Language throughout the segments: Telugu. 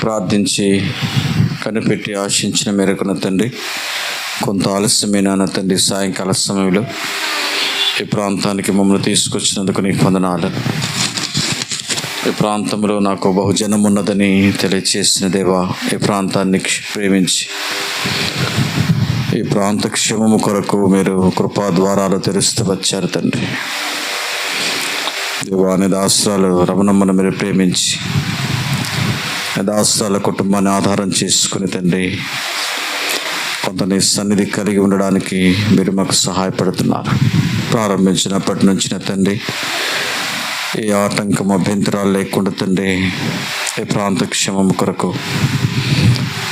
ప్రార్థించి కనిపెట్టి ఆశించిన మేరకు తండ్రి కొంత ఆలస్యమైన తండ్రి సాయంకాల సమయంలో ఈ ప్రాంతానికి మమ్మల్ని తీసుకొచ్చినందుకు నీకు వందనాలు. ఈ ప్రాంతంలో నాకు బహుజనం ఉన్నదని తెలియచేసిన దేవా, ఈ ప్రాంతాన్ని ప్రేమించి ఈ ప్రాంత క్షేమము కొరకు మీరు కృపా ద్వారాలు తెరుస్తూ వచ్చారు తండ్రి. దేవా, నిదాస్త్రాలు రమణమ్మను మీరు ప్రేమించి నిదాస్త్రాల కుటుంబాన్ని ఆధారం చేసుకుని తండ్రి కొంత నీ సన్నిధి కలిగి ఉండడానికి మీరు మాకు సహాయపడుతున్నారు. ప్రారంభించినప్పటి నుంచి తండ్రి ఏ ఆటంకం అభ్యంతరాలు లేకుండా తండ్రి ఈ ప్రాంత క్షేమం కొరకు,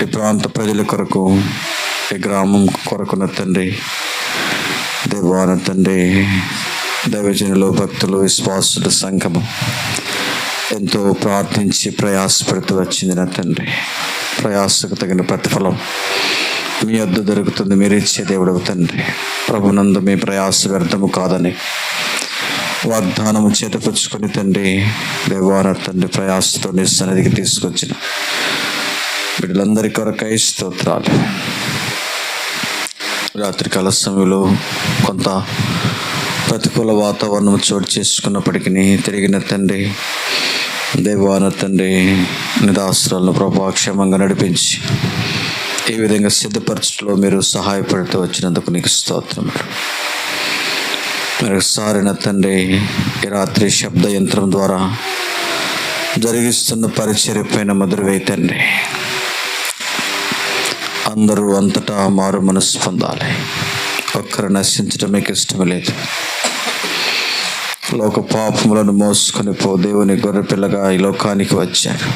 ఈ ప్రాంత ప్రజల కొరకు, ఈ గ్రామం కొరకున తండ్రి దేవాన తండ్రి దైవజనులు, భక్తులు, విశ్వాసుల సంఘము ఎంతో ప్రార్థించి ప్రయాసపడుతూ వచ్చింది నా తండ్రి. ప్రయాసకు తగిన ప్రతిఫలం మీ వద్ద దొరుకుతుంది. మీరు ఇచ్చే దేవుడు తండ్రి. ప్రభునందు మీ ప్రయాస వ్యర్థము కాదని వాగ్దానము చేతపుచ్చుకొని తండ్రి దేవాన తండ్రి ప్రయాసతో నీ సన్నిధికి తీసుకొచ్చిన బిడ్డలందరి కొరకై స్తోత్రాలు. రాత్రికాల సమయంలో కొంత ప్రతికూల వాతావరణం చోటు చేసుకున్నప్పటికీ తిరిగిన తండ్రి దేవాన తండ్రి నిదాస్త్రాలను ప్రభా క్షేమంగా నడిపించి ఈ విధంగా సిద్ధపరచడంలో మీరు సహాయపడుతూ వచ్చినందుకు నీకు స్తోత్రములు. మరొకసారి తండ్రి ఈ రాత్రి శబ్ద యంత్రం ద్వారా జరిగిస్తున్న పరిచర్య పైన మధురవై తండ్రి అందరూ అంతటా మారు మనసు పొందాలి. ఒక్కరు నశించడం మీకు ఇష్టం లేదు. లోక పాపములను మోసుకొని దేవుని గొర్రెపిల్లగా ఈ లోకానికి వచ్చారు.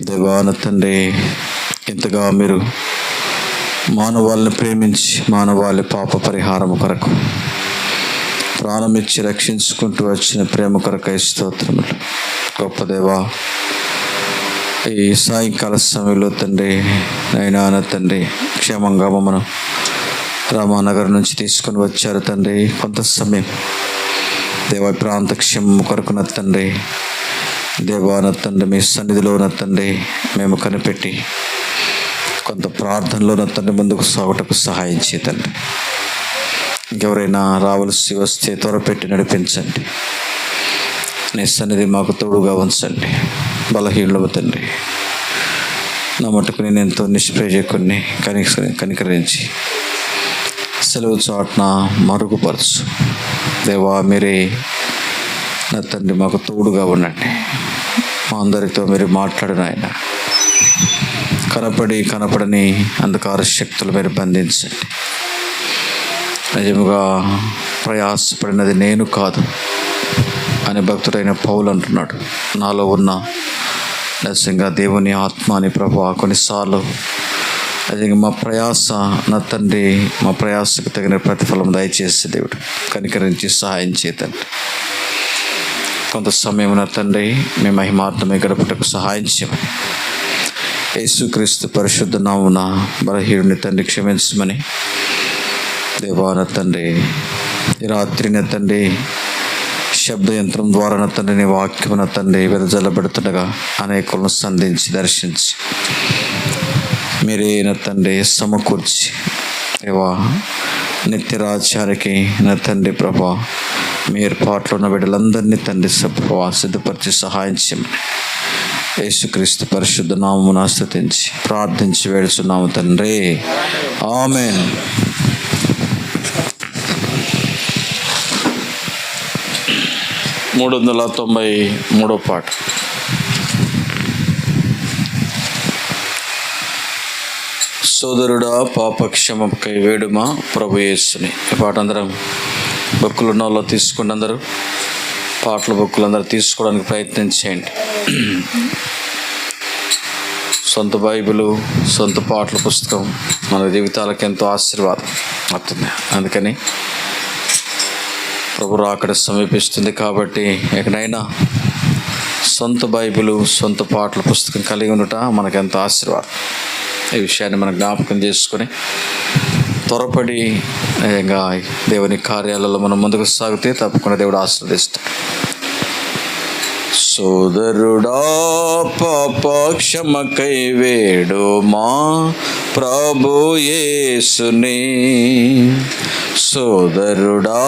దేవాన తండ్రి ఇంతగా మీరు మానవాళ్ళని ప్రేమించి మానవాళి పాప పరిహారం కొరకు ప్రాణమిచ్చి రక్షించుకుంటూ వచ్చిన ప్రేమ కొరకై స్తోత్రములు. గొప్ప దేవా, ఈ సాయంకాల సమయంలో తండ్రి నైనా తండ్రి క్షేమంగా మమ్మను రామానగర్ నుంచి తీసుకొని వచ్చారు తండ్రి. కొంత సమయం దేవా ప్రాంత క్షేమం కొరకున తండ్రి దేవాన తండ్రి మీ సన్నిధిలో తండ్రి మేము కనిపెట్టి కొంత ప్రార్థనలో తండ్రి ముందుకు సాగుటకు సహాయం చేయండి. ఇంకెవరైనా రావాల్సి వస్తే త్వరపెట్టి నడిపించండి. నీ సన్నిధి మాకు తోడుగా ఉంచండి. బలహీనము తండ్రి నా మటుకు నేను ఎంతో నిష్ప్రయోజకుని కనికరించి సెలవు చాటున మరుగుపరచు దేవా. మీరే నా తండ్రి మాకు తోడుగా ఉండండి. మా అందరితో మీరు మాట్లాడిన ఆయన కనపడని అంధకార శక్తులు మీరు బంధించండి. నిజముగా ప్రయాసపడినది నేను కాదు అని భక్తుడైన పౌలు అంటున్నాడు. నాలో ఉన్న నిజంగా దేవుని ఆత్మ అని ప్రభు కొన్నిసార్లు నిజంగా మా ప్రయాస నా తండ్రి మా ప్రయాసకు తగిన ప్రతిఫలం దయచేసి దేవుడు కనికరించి సహాయం చేతండి. కొంత సమయం నా తండ్రి మీ మహిమార్థమే గడపటకు సహాయం చేయమని యేసుక్రీస్తు పరిశుద్ధ నామమున బలహీనుని తండ్రి క్షమించమని దేవాన తండ్రి ఈ రాత్రిన తండ్రి శబ్ద యంత్రం ద్వారా తండ్రి నీ వాక్యమున తండ్రి వెదజల్లబడుతుండగా అనేకులను సంధించి దర్శించి మీరే నా తండ్రి సమకూర్చి దేవా నిత్యరాజ్యానికి నా తండ్రి ప్రభా మీ ఏర్పాట్లో ఉన్న బిడ్డలందరినీ తండ్రి సిద్ధపరిచి సహాయం చేయమని యేసుక్రీస్తు పరిశుద్ధ నామమున స్తుతించి ప్రార్థించి వేడుచున్నాము తండ్రి. ఆమేన్. మూడు 393 పాట. సోదరుడా పాపక్షమకై వేడుమా ప్రభు యేసుని. ఈ పాట అందరం బుక్కులు ఉన్న వాళ్ళు తీసుకోండి. అందరూ పాటల బుక్కులు అందరూ తీసుకోవడానికి ప్రయత్నం చేయండి. సొంత బైబిలు, సొంత పాటల పుస్తకం మన జీవితాలకు ఎంతో ఆశీర్వాదం అవుతుంది. అందుకని ప్రభు రాకడ సమీపిస్తుంది కాబట్టి ఎక్కడైనా సొంత బైబిలు, సొంత పాటల పుస్తకం కలిగి ఉండట మనకెంతో ఆశీర్వాదం. ఈ విషయాన్ని మనం జ్ఞాపకం చేసుకొని త్వరపడి నిజంగా దేవుని కార్యాలలో మనం ముందుకు సాగితే తప్పకుండా దేవుడు ఆశీర్వదిస్తాడు. సోదరుడా పాపక్షమకై వేడుమా ప్రభు యేసుని. సోదరుడా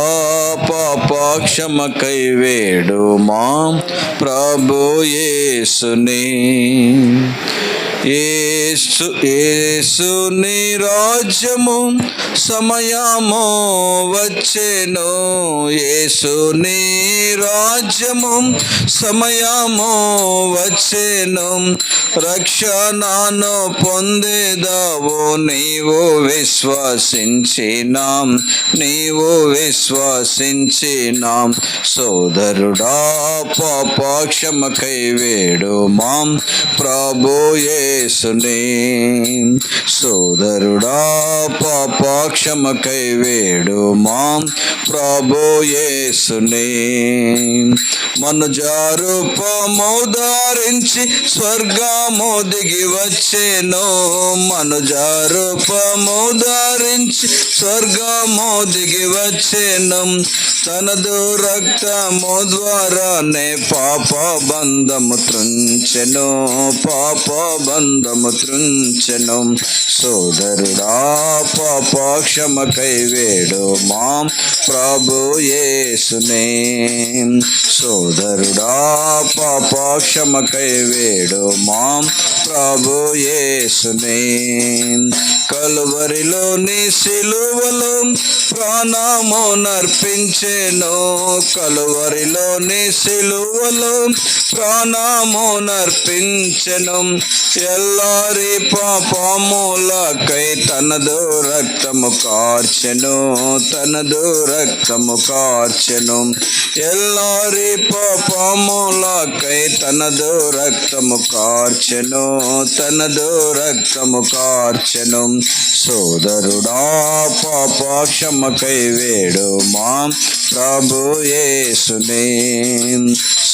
పాపక్షమకై వేడుమా ప్రభు యేసుని. యేసుని రాజ్యము సమయము వచ్చెను. యేసుని రాజ్యము సమయము వచ్చెను. రక్షణను పొందేదావు నీవు విశ్వసించినా, నీవు విశ్వసించినా. సోదరుడా పాపక్షమకై వేడుమా ప్రభు యేసుని. సోదరుడా పాపక్షమకై వేడుమా ప్రభు యేసుని. మనుజారూపము ధరించి స్వర్గము దిగి వచ్చెను. మనుజారూపము ధరించి స్వర్గము దిగి వచ్చెను. తనదు రక్తము ద్వారానే పాప బంధము త్రుంచెను, పాప బంధము త్రుంచెను. సోదరుడా పాపక్షమకై వేడుమా ప్రభు యేసుని. సోదరుడా పాపక్షమకై వేడుమా ప్రభు యేసుని. కలువరిలోని సిలువలో ప్రాణము నర్పించెను. కలువరిలోని సిలువలో ప్రాణము నర్పించెను. ఎల్లారి పాపములకై తనదు రక్తము కార్చెను, తనదు రక్తము కార్చెను. ఎల్లారి పాపములకై తనదు రక్తము కార్చెను, తనదు రక్తము కార్చెను. సోదరుడా పాపక్షమకై వేడుమా ప్రభు యేసుని.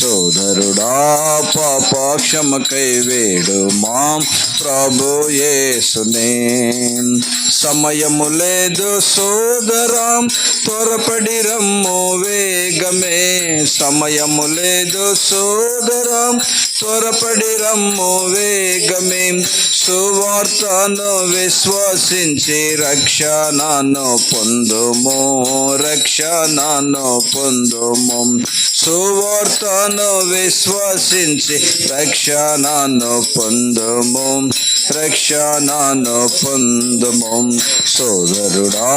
సోదరుడా పాపక్షమకై వేడుమా ప్రభు యేసుని. సమయము లేదు సోదరా త్వరపడి రమ్ము వేగమే. సమయము లేదు సోదరా త్వరపడి రమ్ము వేగమే. సువార్తను విశ్వసించి రక్షణను పొందుము, రక్షణను పొందుము. సువార్తను విశ్వసించి రక్షణను పొందుము, రక్షణను పొందుము. సోదరుడా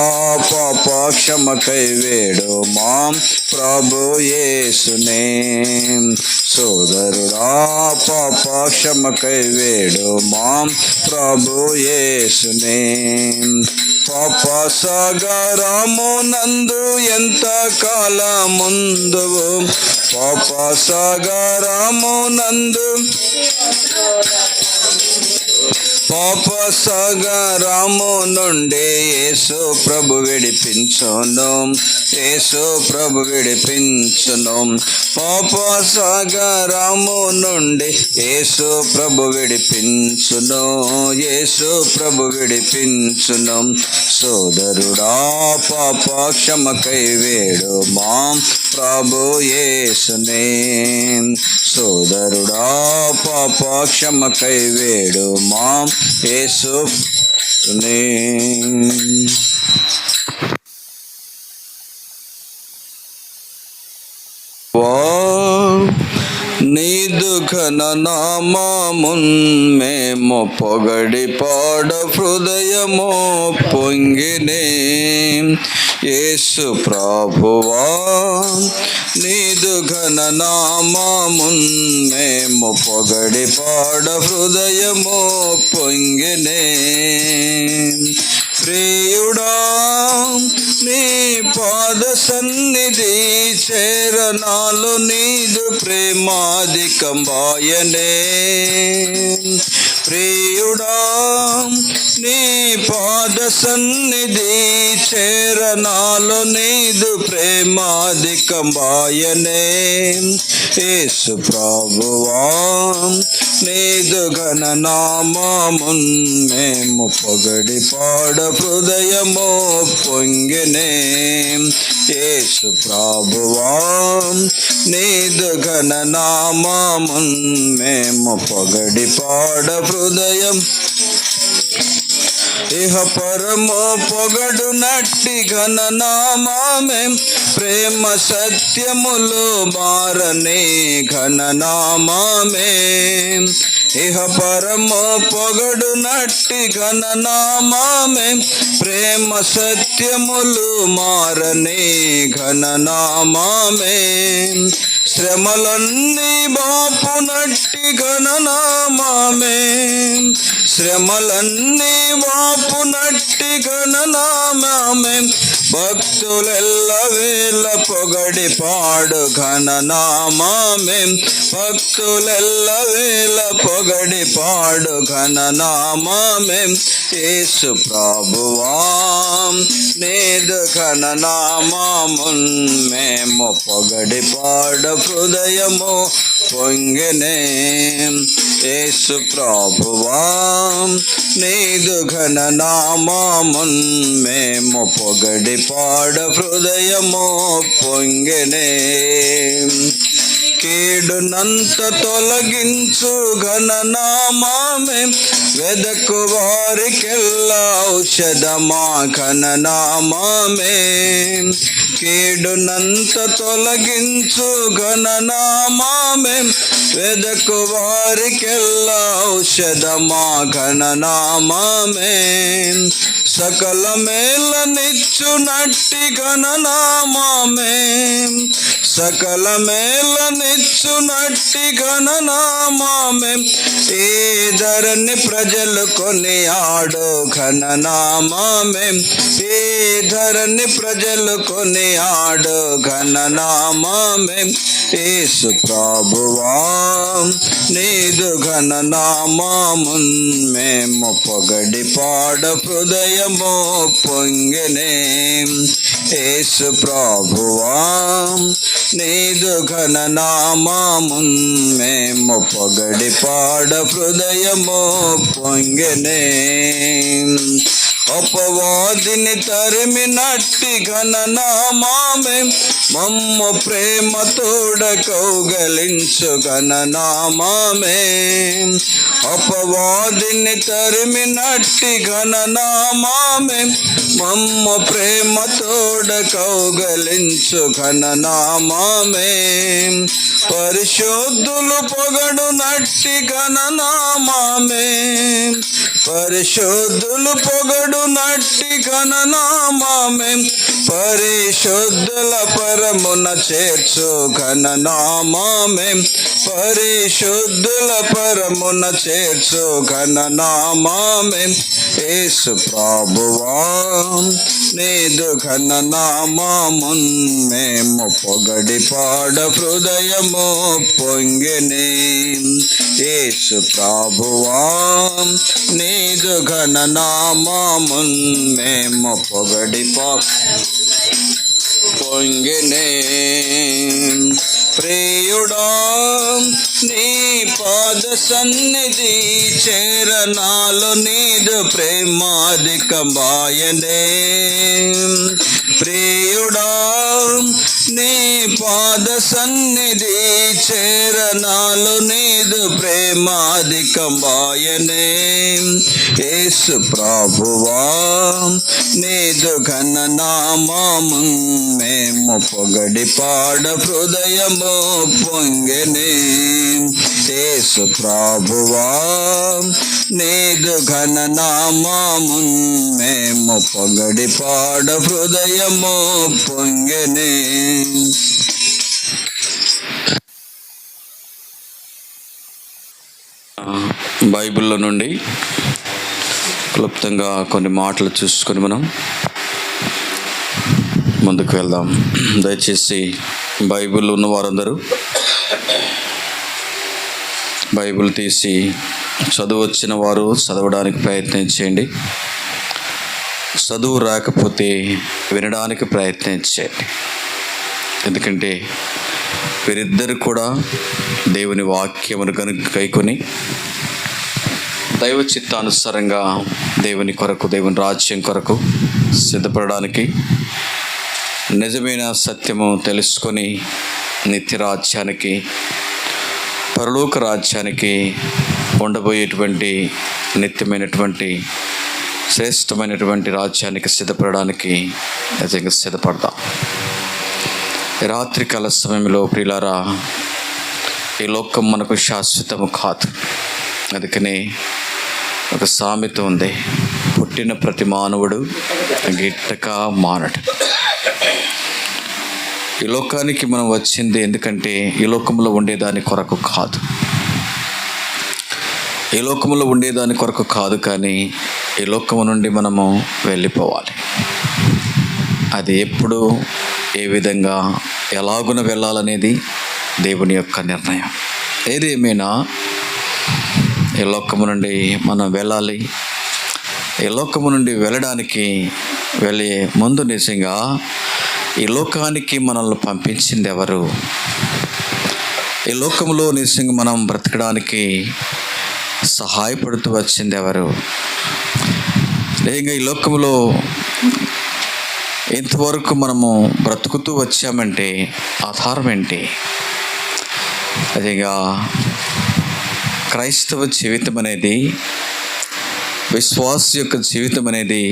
పాపక్షమకై వేడుమా ప్రభు యేసుని. సోదరుడా పాపక్షమకై వేడుమా ప్రభు యేసుని. పాప సాగరము నందు ఎంత కాలముందువు, పాప సాగరము నందు పాప సాగరము నుండి యేసు ప్రభు విడిపించును, యేసు ప్రభు విడిపించును. పాప సాగరము నుండి యేసు ప్రభు విడిపించును, యేసు ప్రభు విడిపించును. సోదరుడా పాపక్షమకై వేడుమా ప్రభు యేసుని. సోదరుడా పాపక్షమకై వేడుమా యేసుని. నీదు ఘన నామమున్ మేము పొగడి పాడ హృదయము పొంగినే. యేసు ప్రభువా నీదు ఘన నామమున్ మేము పొగడి పాడ హృదయము పొంగినే. ప్రియుడా నీ పాద సన్నిధి చేరనాలు నీదు ప్రేమాధికంబాయనే. ప్రియుడా నీ పాద సన్నిధి చేరనాలు నీదు ప్రేమాధికంబాయనే. యేసు ప్రభువా నీదు ఘన నామమున్ మేము పొగడి పాడ హృదయము పొంగినే. యేసు ప్రభువా నీదు ఘన నామమున్ మేము పొగడి పాడ హృదయం ఇహ పరమో పొగడు నట్టి ఘన నామమే ప్రేమ సత్యములు మారనే ఘన నామమే ఇహ పరమో పొగడు నట్టి ఘన నామమే ప్రేమ సత్యములు మారనే ఘన నామమే శ్రమలన్నీ బాపు నట్టి ఘన నామమే శ్రమలన్నీ బాపు నట్టి ఘన నామమే భక్తులెల్ల వేళ పొగడి పాడు ఘన నామమే భక్తులెల్ల వేళ పొగడి పాడు ఘన నామమే యేసు ప్రభువా నీదు ఘన నామమున్ మేము పొగడి పాడు హృదయము పొంగెనే యేసు ప్రభువా నీదు ఘన నామమున్ మేము పొగడి పాడ హృదయము పొంగెనే కీడునంత తొలగించు ఘన నామమే వెదకు వారికెల్లా ఔషధమా ఘన నామమే కీడునంత తొలగించు ఘన నామమే వెదకు వారికెల్లా ఔషధమా ఘన నామమే సకల మేలనిచ్చు నట్టి ఘన నామమే సకల మేలనిచ్చు నట్టి ఘన నామమే ఈ ధరణి ప్రజలు కొని ఆడు ఘన నామమే ఈ ధరణి ప్రజలు కొని ఆడు ఘన నామమే యేసు ప్రభువా నీదు ఘన నామమున్ మేము పొగడి పాడ హృదయము పొంగెనే యేసు ప్రభువా నీదు ఘన నామమున్ మేము పొగడి పాడ హృదయము పొంగెనే అపవాదిని తరిమినట్టి ఘన నామమే మమ్ము ప్రేమతోడ కౌగలించు ఘన నామమే అపవాదిని తరిమినట్టి ఘన నామమే మమ్ము ప్రేమతోడ కౌగలించు ఘన నామమే పరిశుద్ధులు పొగడు నట్టి ఘన నామమే పరిశుద్ధులు పొగడు నట్టి ఘన నామమే పరిశుద్ధుల పరమున చేర్చు ఘన నామమే పరిశుద్ధుల పరమున చేర్చు ఘన నామమే యేసు ప్రభువా నీదు ఘన నామమున్ మేము పొగడి పాడ హృదయము పొంగెనే యేసు ప్రభువా నీదు ఘన నామమున్ మేము పొగడి పొంగెనే ప్రియుడా నీ పాద సన్నిధి చేరనాలు నీదు ప్రేమాధికమాయనే ప్రియుడా నీ పాద సన్నిధి చేరనాలు నీదు ప్రేమాధికమాయనే యేసు ప్రభువా నీదు ఘన నామమున్ మేము పొగడి పాడ హృదయము పొంగెనే యేసు ప్రభువా నీదు ఘన నామమున్ మేము పొగడి పాడ హృదయము పొంగెనే బైబిల్లో నుండి క్లుప్తంగా కొన్ని మాటలు చూసుకొని మనం ముందుకు వెళ్దాం. దయచేసి బైబిల్ ఉన్న వారందరూ బైబిల్ తీసి చదువు వచ్చిన వారు చదవడానికి ప్రయత్నం చేయండి. చదువు రాకపోతే వినడానికి ప్రయత్నించండి. ఎందుకంటే వీరిద్దరు కూడా దేవుని వాక్యమును కైకొని దైవ చిత్తానుసారంగా దేవుని కొరకు, దేవుని రాజ్యం కొరకు సిద్ధపడడానికి నిజమైన సత్యము తెలుసుకొని నిత్యరాజ్యానికి, పరలోక రాజ్యానికి ఉండబోయేటువంటి నిత్యమైనటువంటి శ్రేష్టమైనటువంటి రాజ్యానికి సిద్ధపడడానికి నిజంగా సిద్ధపడదాం. రాత్రికాల సమయంలో ప్రియులారా, ఈ లోకం మనకు శాశ్వతము కాదు. అందుకని ఒక సామెత ఉంది, పుట్టిన ప్రతి మానవుడు గిట్టక మానడు. ఈ లోకానికి మనం వచ్చింది ఎందుకంటే ఈ లోకంలో ఉండేదాని కొరకు కాదు, ఈ లోకంలో ఉండేదాని కొరకు కాదు, కానీ ఈ లోకము నుండి మనము వెళ్ళిపోవాలి. అది ఎప్పుడు, ఏ విధంగా, ఎలాగున వెళ్ళాలనేది దేవుని యొక్క నిర్ణయం. ఏదేమైనా ఈ లోకము నుండి మనం వెళ్ళాలి. ఈ లోకము నుండి వెళ్ళడానికి వెళ్ళే ముందు నిజంగా ఈ లోకానికి మనల్ని పంపించింది ఎవరు? ఈ లోకంలో నిజంగా మనం బ్రతకడానికి సహాయపడుతూ వచ్చింది ఎవరు? నిజంగా ఈ లోకంలో ఇంతవరకు మనము బ్రతుకుతూ వచ్చామంటే ఆధారం ఏంటి? అదేగా క్రైస్తవ జీవితం అనేది, విశ్వాస యొక్క జీవితం అనేది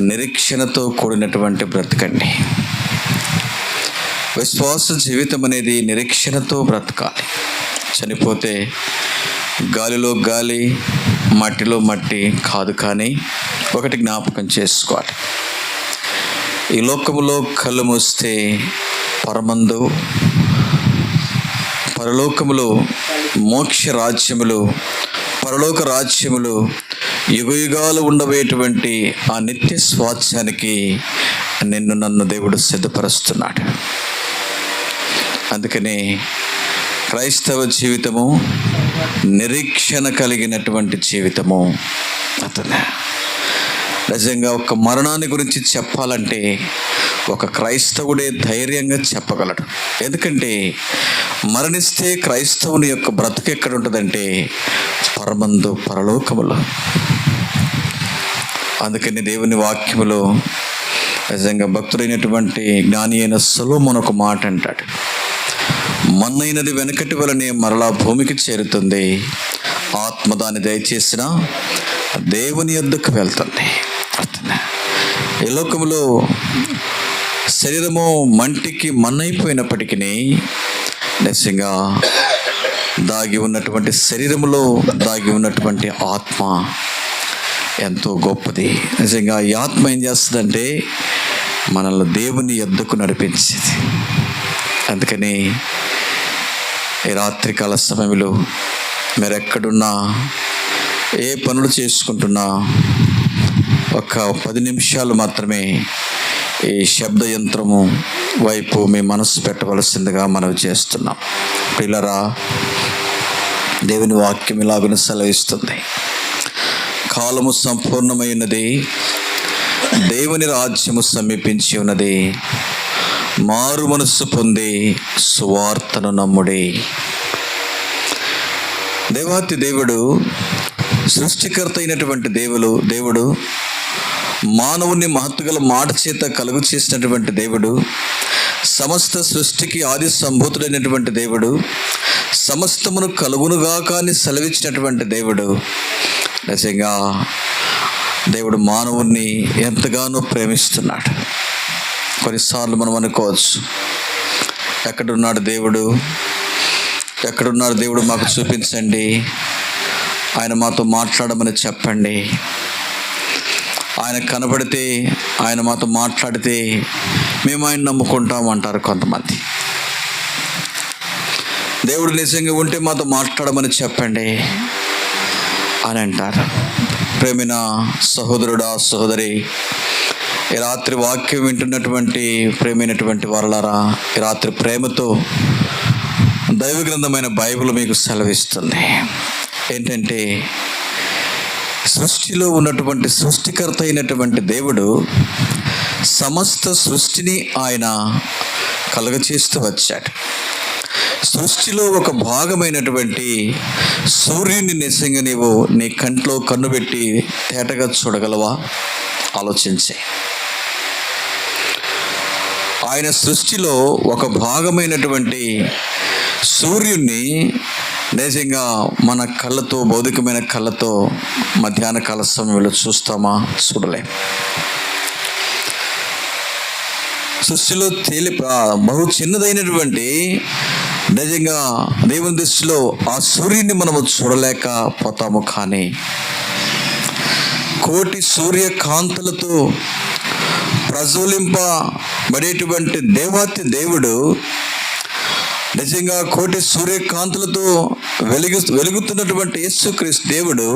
నిరీక్షణతో కూడినటువంటి బ్రతకండి. విశ్వాస జీవితం అనేది నిరీక్షణతో బ్రతకాలి. చనిపోతే గాలిలో గాలి, మట్టిలో మట్టి కాదు. కానీ ఒకటి జ్ఞాపకం చేసుకోవాలి, ఈ లోకములో కళ్ళు మూస్తే పరమందు, పరలోకములో మోక్ష రాజ్యములు, పరలోక రాజ్యములు యుగయుగాలు ఉండబోయేటువంటి ఆ నిత్య స్వాస్థ్యానికి నన్ను దేవుడు సిద్ధపరుస్తున్నాడు. అందుకని క్రైస్తవ జీవితము నిరీక్షణ కలిగినటువంటి జీవితము. అతనే నిజంగా ఒక మరణాన్ని గురించి చెప్పాలంటే ఒక క్రైస్తవుడే ధైర్యంగా చెప్పగలడు. ఎందుకంటే మరణిస్తే క్రైస్తవుని యొక్క బ్రతుకు ఎక్కడ ఉంటుందంటే పరమందు, పరలోకములో. అందుకని దేవుని వాక్యములో నిజంగా భక్తుడైనటువంటి జ్ఞాని అయిన సొలొమోను ఒక మాట అంటాడు, మన్నైనది వెనకటి వలనే మరలా భూమికి చేరుతుంది, ఆత్మ దాన్ని దయచేసిన దేవుని యొద్దకు వెళ్తుంది. ఈ లోకములో శరీరము మంటికి మన్నైపోయినప్పటికీ నిజంగా దాగి ఉన్నటువంటి శరీరములో దాగి ఉన్నటువంటి ఆత్మ ఎంతో గొప్పది. నిజంగా ఈ ఆత్మ ఏం చేస్తుందంటే మనల్ని దేవుని యొద్దకు నడిపించేది. అందుకని ఈ రాత్రికాల సమయంలో మీరు ఎక్కడున్నా, ఏ పనులు చేసుకుంటున్నా, ఒక 10 నిమిషాలు మాత్రమే ఈ శబ్ద యంత్రము వైపు మీ మనసు పెట్టవలసిందిగా మనవి చేస్తున్నాం. పిల్లరా, దేవుని వాక్యం ఇలాగున సెలవిస్తుంది, కాలము సంపూర్ణమైనది, దేవుని రాజ్యము సమీపించి ఉన్నది, మారు మనస్సు పొంది సువార్తను నమ్ముడి. దేవాతి దేవుడు, సృష్టికర్త అయినటువంటి దేవుడు మానవుని మహత్తుగల మాట చేత కలుగు చేసినటువంటి దేవుడు, సమస్త సృష్టికి ఆది సంభూతుడైనటువంటి దేవుడు, సమస్తమును కలుగునుగా కానీ సెలవిచ్చినటువంటి దేవుడు. నిజంగా దేవుడు మానవుణ్ణి ఎంతగానో ప్రేమిస్తున్నాడు. కొన్నిసార్లు మనం అనుకోవచ్చు, ఎక్కడున్నాడు దేవుడు, ఎక్కడున్నాడు దేవుడు, మాకు చూపించండి, ఆయన మాతో మాట్లాడమని చెప్పండి, ఆయన కనబడితే, ఆయన మాతో మాట్లాడితే మేము ఆయన నమ్ముకుంటాం అంటారు కొంతమంది. దేవుడు నిజంగా ఉంటే మాతో మాట్లాడమని చెప్పండి అని అంటారు. ప్రేమైన సహోదరుడా, సహోదరి, ఈ రాత్రి వాక్యం వింటున్నటువంటి ప్రేమైనటువంటి వారలారా, ఈ రాత్రి ప్రేమతో దైవ గ్రంథమైన బైబిల్ మీకు సెలవిస్తుంది ఏంటంటే, సృష్టిలో ఉన్నటువంటి సృష్టికర్త అయినటువంటి దేవుడు సమస్త సృష్టిని ఆయన కలుగచేస్తూ వచ్చాడు. సృష్టిలో ఒక భాగమైనటువంటి సూర్యుని నిజంగా నీవు నీ కంట్లో కన్ను పెట్టి తేటగా చూడగలవా? ఆలోచించే. ఆయన సృష్టిలో ఒక భాగమైనటువంటి సూర్యుడిని నిజంగా మన కళ్ళతో, భౌతికమైన కళ్ళతో మధ్యాహ్న కాల సమయంలో చూస్తామా? చూడలేం. సృష్టిలో బహు చిన్నదైనటువంటి నిజంగా దేవుని దృష్టిలో ఆ సూర్యుని మనము చూడలేకపోతాము. కానీ కోటి సూర్యకాంతులతో ప్రజ్వలింపబడేటువంటి దేవాతి దేవుడు, నిజంగా కోటి సూర్యకాంతులతో వెలుగుతున్నటువంటి యేసుక్రీస్తు దేవుడు,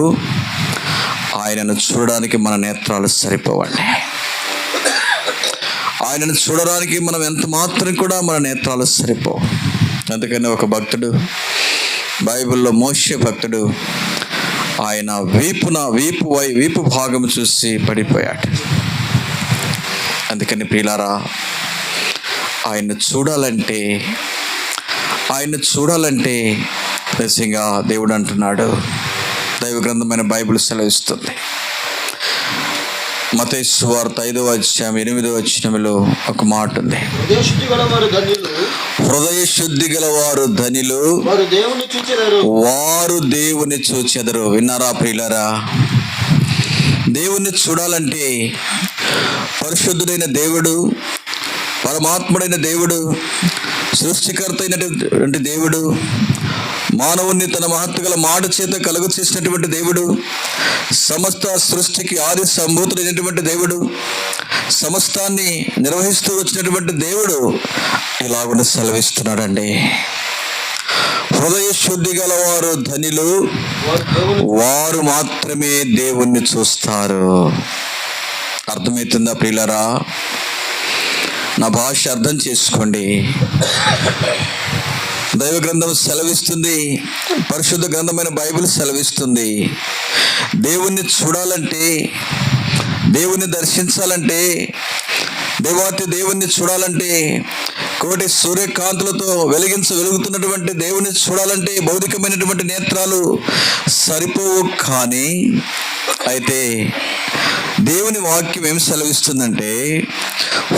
ఆయనను చూడడానికి మన నేత్రాలు సరిపోవండి. ఆయనను చూడడానికి మనం ఎంత మాత్రం కూడా మన నేత్రాలు సరిపోవు. అందుకని ఒక భక్తుడు, బైబిల్లో మోషే భక్తుడు, ఆయన వీపు భాగం చూసి పడిపోయాడు. అందుకని ప్రియులారా, ఆయన్ని చూడాలంటే నిజంగా దేవుడు అంటున్నాడు, దైవ గ్రంథమైన బైబిల్ సెలవిస్తుంది. మత్తయి సువార్త 5వ అధ్యాయం 8వ వచనంలో ఒక మాట ఉంది, హృదయ శుద్ధి గలవారు ధన్యులు, వారు దేవుని చూచెదరు. విన్నారా ప్రియులారా? దేవుణ్ణి చూడాలంటే పరిశుద్ధుడైన దేవుడు, పరమాత్ముడైన దేవుడు, సృష్టికర్త అయినటువంటి దేవుడు, మానవుణ్ణి తన మహత్తుగల మాట చేత కలుగు చేసినటువంటి దేవుడు, సమస్త సృష్టికి ఆది సంభూతుడైనటువంటి దేవుడు, సమస్తాన్ని నిర్వహిస్తూ వచ్చినటువంటి దేవుడు ఇలాగున సెలవిస్తున్నాడండి, హృదయ శుద్ధి గలవారు ధన్యులు, వారు మాత్రమే దేవుణ్ణి చూస్తారు. అర్థమవుతుందా ప్రియులారా? నా భాష అర్థం చేసుకోండి. దైవ గ్రంథం సెలవిస్తుంది, పరిశుద్ధ గ్రంథమైన బైబిల్ సెలవిస్తుంది, దేవుణ్ణి చూడాలంటే, దేవుణ్ణి దర్శించాలంటే, దేవుణ్ణి చూడాలంటే, కోటి సూర్యకాంతులతో వెలుగుతున్నటువంటి దేవుని చూడాలంటే భౌతికమైనటువంటి నేత్రాలు సరిపోవు. కానీ అయితే దేవుని వాక్యం ఏం సెలవిస్తుందంటే,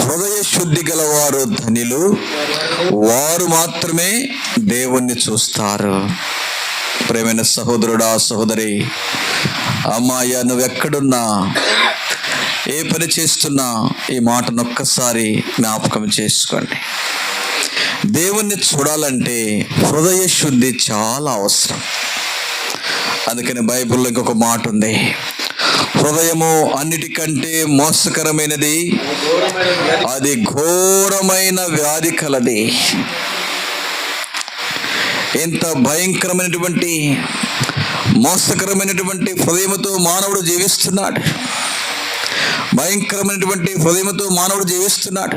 హృదయ శుద్ధి గలవారు ధన్యులు, వారు మాత్రమే దేవుణ్ణి చూస్తారు. ప్రేమైన సహోదరుడా, సహోదరి, అమ్మాయ, నువ్వెక్కడున్నా, ఏ పని చేస్తున్నా ఈ మాటను ఒక్కసారి జ్ఞాపకం చేసుకోండి. దేవుణ్ణి చూడాలంటే హృదయ శుద్ధి చాలా అవసరం. అందుకని బైబిల్లో ఇంకొక మాట ఉంది, హృదయము అన్నిటికంటే మోసకరమైనది, అది ఘోరమైన వ్యాధి కలది. ఎంత భయంకరమైనటువంటి మోసకరమైనటువంటి హృదయముతో మానవుడు జీవిస్తున్నాడు. భయంకరమైనటువంటి హృదయముతో మానవుడు జీవిస్తున్నాడు.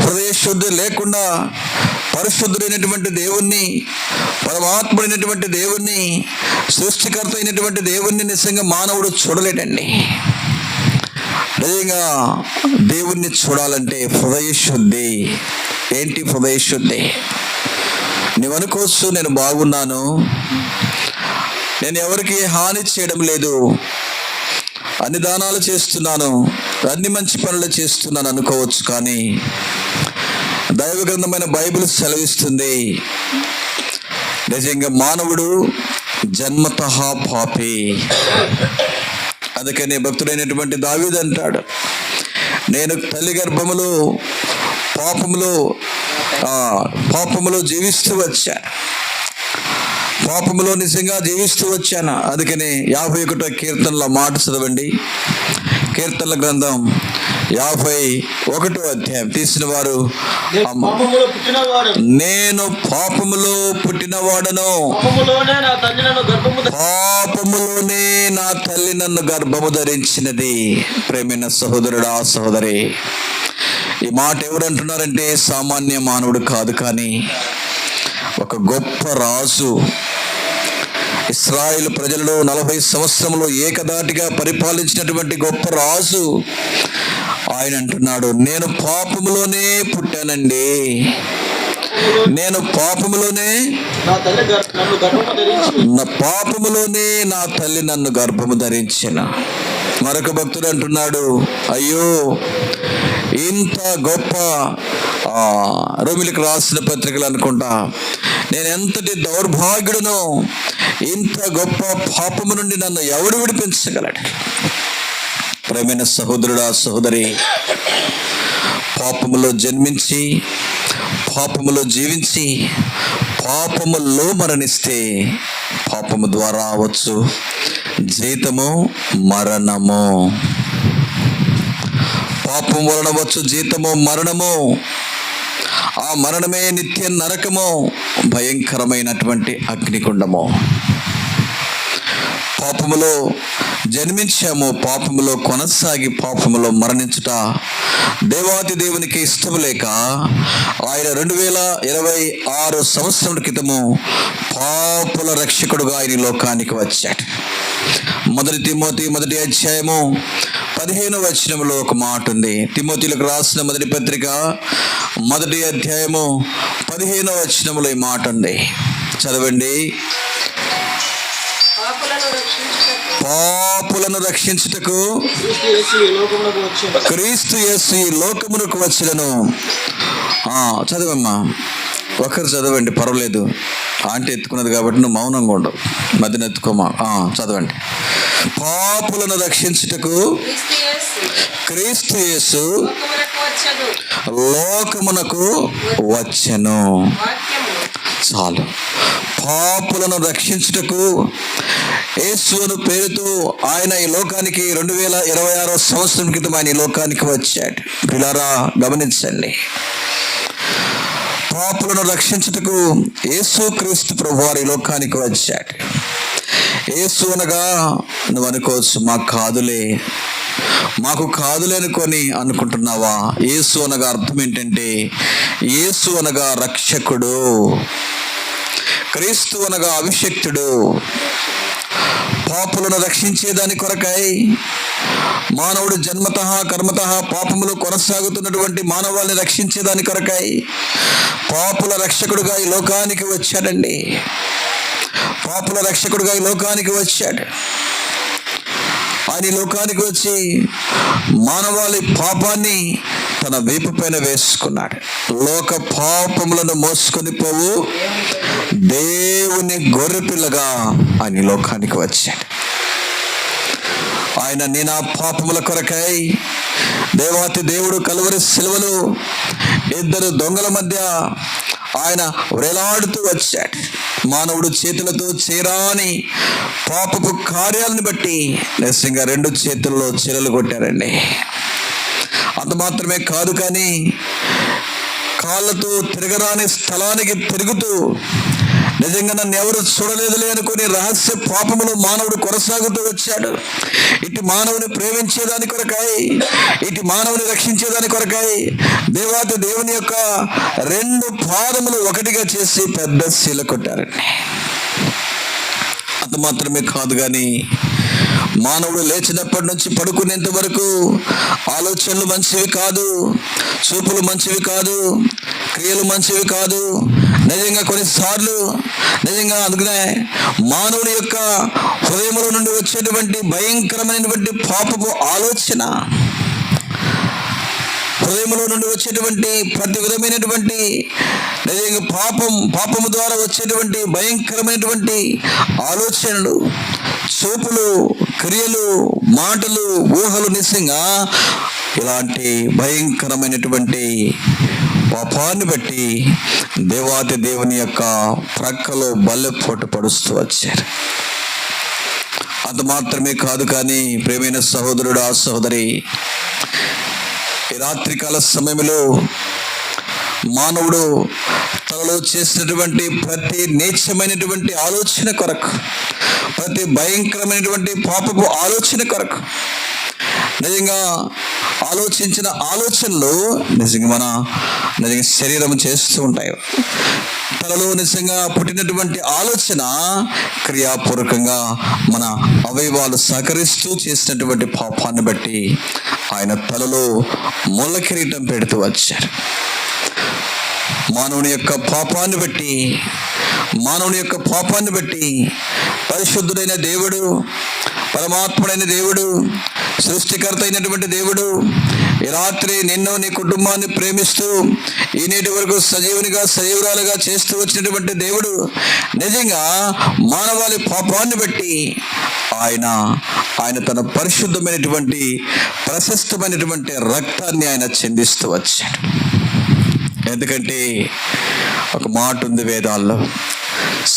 హృదయ శుద్ధి లేకుండా పరిశుద్ధుడైనటువంటి దేవుణ్ణి, పరమాత్ముడైనటువంటి దేవుణ్ణి, సృష్టికర్త అయినటువంటి దేవుణ్ణి నిజంగా మానవుడు చూడలేడండి. నిజంగా దేవుణ్ణి చూడాలంటే హృదయ శుద్ధి. ఏంటి హృదయ శుద్ధి? నువ్వు అనుకోవచ్చు, నేను బాగున్నాను, నేను ఎవరికి హాని చేయడం లేదు, అన్ని దానాలు చేస్తున్నాను, అన్ని మంచి పనులు చేస్తున్నాను అనుకోవచ్చు. కానీ దైవ గ్రంథమైన బైబిల్ సెలవిస్తుంది, నిజంగా మానవుడు జన్మతః పాపి. అందుకని భక్తుడైనటువంటి దావీదు అంటాడు, నేను తల్లి గర్భములో పాపములో జీవిస్తూ వచ్చా, పాపములో నిజంగా జీవిస్తూ వచ్చాను. అందుకని 51వ కీర్తనలో మాట చదవండి. కీర్తనల గ్రంథం 51వ అధ్యాయం తీసిన వారు, నేను పాపములో పుట్టినవాడను, పాపములోనే నా తల్లి నన్ను గర్భము ధరించినది. ప్రేమైన సహోదరుడా, సహోదరి, ఈ మాట ఎవరు అంటున్నారంటే సామాన్య మానవుడు కాదు, కానీ ఒక గొప్ప రాజు, ఇశ్రాయేలు ప్రజలను 40 సంవత్సరములు ఏకదాటిగా పరిపాలించినటువంటి గొప్ప రాజు ఆయన అంటున్నాడు, నేను పాపములోనే పుట్టానండి, నేను పాపములోనే నా తల్లి నన్ను గర్భము ధరించిన. మరొక భక్తుడు అంటున్నాడు, అయ్యో ఇంత గొప్ప రోమిలకు రాసిన పత్రికలు అనుకుంటా, నేను ఎంతటి దౌర్భాగ్యుడునో, ఇంత గొప్ప పాపము నుండి నన్ను ఎవడు విడిపించగలడు? ప్రియమైన సహోదరుడా, సహోదరి, పాపములో జన్మించి పాపములో జీవించి పాపములో మరణిస్తే పాపము ద్వారా వచ్చు జీతము మరణము. పాపం వలన వచ్చు జీతము మరణము. ఆ మరణమే నిత్య నరకము, భయంకరమైనటువంటి అగ్నికుండము. పాపములో జన్మించాము, పాపములో కొనసాగి పాపములో మరణించుట దేవాతి దేవునికి ఇష్టము లేక ఆయన 2026 సంవత్సరాల క్రితము పాపుల రక్షకుడుగా ఆయన లోకానికి వచ్చాడు. 1 తిమోతి 1వ అధ్యాయము 15వ వచనంలో ఒక మాట ఉంది. తిమోతిలకు రాసిన మొదటి పత్రిక 1వ అధ్యాయము 15వ వచనంలో ఈ మాట ఉంది. చదవండి. పాపులను రక్షించుటకు క్రీస్తు యేసు ఈ లోకమునకు వచ్చెను. చదవమ్మా, ఒకరు చదవండి, పర్వాలేదు. ఆంటీ ఎత్తుకున్నది కాబట్టి నువ్వు మౌనంగా ఉండవు, మధ్యన ఎత్తుకోమా. చదవండి. పాపులను రక్షించుటకు క్రీస్తు యేసు లోకమునకు వచ్చెను. చాలు. పాపులను రక్షించుటకు యేసు అను పేరుతో ఆయన ఈ లోకానికి 2026 సంవత్సరం క్రితం ఆయన ఈ లోకానికి వచ్చాడు. పిల్లారా, గమనించండి. పాపులను రక్షించుటకు యేసు క్రీస్తు ప్రభువారు ఈ లోకానికి వచ్చాడు. యేసు అనగా నువ్వు అనుకోవచ్చు, మాకు కాదులే అనుకొని అనుకుంటున్నావా? యేసు అనగా అర్థం ఏంటంటే, యేసు అనగా రక్షకుడు, క్రీస్తు అనగా అభిషక్తుడు. పాపులను రక్షించేదాని కొరకై, మానవుడు జన్మతః కర్మతః పాపములు కొనసాగుతున్నటువంటి మానవాళ్ళని రక్షించేదాని కొరకై పాపుల రక్షకుడుగా ఈ లోకానికి వచ్చాడండి. పాపుల రక్షకుడుగా ఈ లోకానికి వచ్చాడు. ఆయన ఈ లోకానికి వచ్చి మానవాళి పాపాన్ని తన వీపు పైన వేసుకున్నాడు. లోక పాపములను మోసుకొని పోవు దేవుని గొర్రెపిల్లగా ఆయన లోకానికి వచ్చాడు. ఆయన నేను ఆ పాపముల కొరకై దేవాతి దేవుడు కలువరి సిలువలో 2 దొంగల మధ్య ఆయన వేలాడుతూ వచ్చాడు. మానవుడు చేతులతో చేరాని పాపపు కార్యాలను బట్టి నిజంగా 2 చేతుల్లో చీలలు కొట్టారండి. అంత మాత్రమే కాదు, కానీ కాళ్ళతో తిరగరాని స్థలానికి తిరుగుతూ నిజంగా నన్ను ఎవరు చూడలేదులే అనుకుని రహస్య పాపములు మానవుడు కొనసాగుతూ వచ్చాడు. ఇటు మానవుని ప్రేమించేదాని కొరకై, ఇటు మానవుని రక్షించేదాని కొరకై దేవాతి దేవుని యొక్క 2 పాదములు ఒకటిగా చేసి పెద్ద శీల కొట్టారండి. అంత మాత్రమే కాదు, కానీ మానవుడు లేచినప్పటి నుంచి పడుకునేంత వరకు ఆలోచనలు మంచివి కాదు, చూపులు మంచివి కాదు, క్రియలు మంచివి కాదు. నిజంగా కొన్నిసార్లు నిజంగా అందుకనే మానవుని యొక్క హృదయంలో నుండి వచ్చేటువంటి భయంకరమైనటువంటి పాపపు ఆలోచన, హృదయంలో నుండి వచ్చేటువంటి ప్రతి విధమైనటువంటి నిజంగా పాపము ద్వారా వచ్చేటువంటి భయంకరమైనటువంటి ఆలోచనలు, చూపులు, క్రియలు, మాటలు, ఊహలు, నిజంగా ఇలాంటి భయంకరమైనటువంటి పాపాన్ని బట్టి దేవాతి దేవుని యొక్క ప్రక్కలో బల్లెపోటు పడుస్తూ వచ్చారు. అంత మాత్రమే కాదు, కానీ ప్రియమైన సహోదరుడా, సహోదరి, ఈ రాత్రికాల సమయంలో మానవుడు తనలో చేసినటువంటి ప్రతి నీచమైనటువంటి ఆలోచన కొరకు, ప్రతి భయంకరమైనటువంటి పాపపు ఆలోచన కొరకు నిజంగా ఆలోచించిన ఆలోచనలు నిజంగా శరీరం చేస్తూ ఉంటాయి. తనలో నిజంగా పుట్టినటువంటి ఆలోచన క్రియాపూర్వకంగా మన అవయవాలు సహకరిస్తూ చేసినటువంటి పాపాన్ని బట్టి ఆయన తలలో ముళ్ళ కిరీటం పెడుతూ వచ్చారు. మానవుని యొక్క పాపాన్ని బట్టి పరిశుద్ధుడైన దేవుడు, పరమాత్ముడైన దేవుడు, సృష్టికర్త అయినటువంటి దేవుడు ఈ రాత్రి నిన్ను నీ కుటుంబాన్ని ప్రేమిస్తూ ఈ నేటి వరకు సజీవురాలుగా చేస్తూ వచ్చినటువంటి దేవుడు నిజంగా మానవాళి పాపాన్ని బట్టి ఆయన తన పరిశుద్ధమైనటువంటి ప్రశస్తమైనటువంటి రక్తాన్ని ఆయన చెందిస్తూ వచ్చాడు. ఎందుకంటే ఒక మాట ఉంది వేదాల్లో,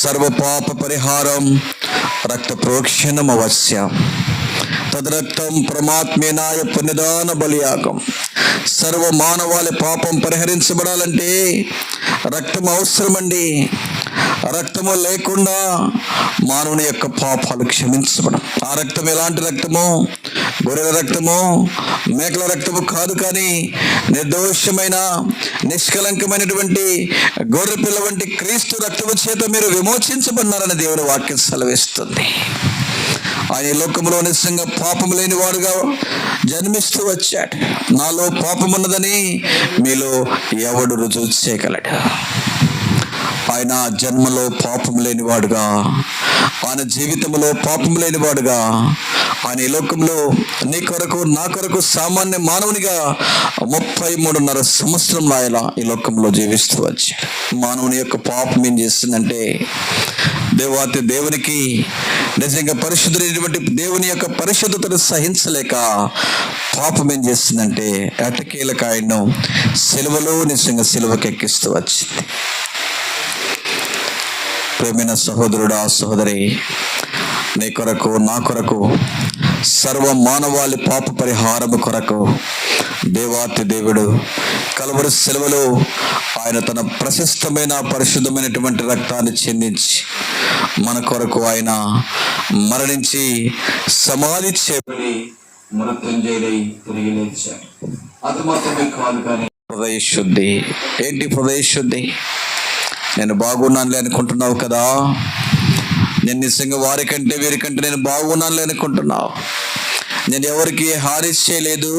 సర్వ పాప పరిహారం రక్త ప్రోక్షణం అవశ్యం, తదరక్తం పరమాత్మేనాయ పుణ్యదాన బలియాగం. సర్వ మానవాళి పాపం పరిహరించబడాలంటే రక్తం అవసరమండి. రక్తము లేకుండా మానవుని యొక్క పాపాలు క్షమించబడం. ఆ రక్తం ఎలాంటి రక్తము? గొర్రెల రక్తము, మేకల రక్తము కాదు, కానీ నిర్దోషమైన నిష్కలంకమైనటువంటి గొర్రె పిల్ల వంటి క్రీస్తు రక్తము చేత మీరు విమోచించబడినారని దేవుని వాక్యం సెలవిస్తుంది. ఆయన ఈ లోకంలో నిజంగా పాపము లేని వాడుగా జన్మిస్తూ వచ్చాడు. నాలో పాపం ఉన్నదని మీలో ఎవడు రుజువు చేయగలడు? ఆయన జన్మలో పాపం లేనివాడుగా, ఆయన జీవితంలో పాపం లేనివాడుగా, ఆయన ఈ లోకంలో నీ కొరకు నా కొరకు సామాన్య మానవునిగా 33.5 సంవత్సరంలో ఆయన ఈ లోకంలో జీవిస్తూ వచ్చాడు. మానవుని యొక్క పాపం ఏం చేస్తుందంటే, దేవునికి నిజంగా పరిశుద్ధుడైనటువంటి దేవుని యొక్క పరిశుద్ధతను సహించలేక పాపం ఏం చేస్తుందంటే ఎట్టకేలకు ఆయన్ను సిలువలో నిజంగా సిలువకెక్కిస్తూ వచ్చింది. ప్రేమైన సహోదరుడా, సహోదరి, నీ కొరకు నా కొరకు సర్వ మానవాళి పాప పరిహారము కొరకు దేవాతి దేవుడు కల్వరి సిలువలో ఆయన తన ప్రశస్తమైన పరిశుద్ధమైనటువంటి రక్తాన్ని చెందించి మన కొరకు ఆయన మరణించి సమాధి చేయబడి మృత్యుంజయుడై తిరిగి లేచాడు. అది మాత్రమే కాదు, కానీ హృదయ శుద్ధి. ఏంటి హృదయ శుద్ధి? నేను బాగున్నానులే అనుకుంటున్నావు కదా. నేను నిజంగా వారికంటే వీరికంటే నేను బాగున్నానులే అనుకుంటున్నావు. నేను ఎవరికి హాని చేయలేదు,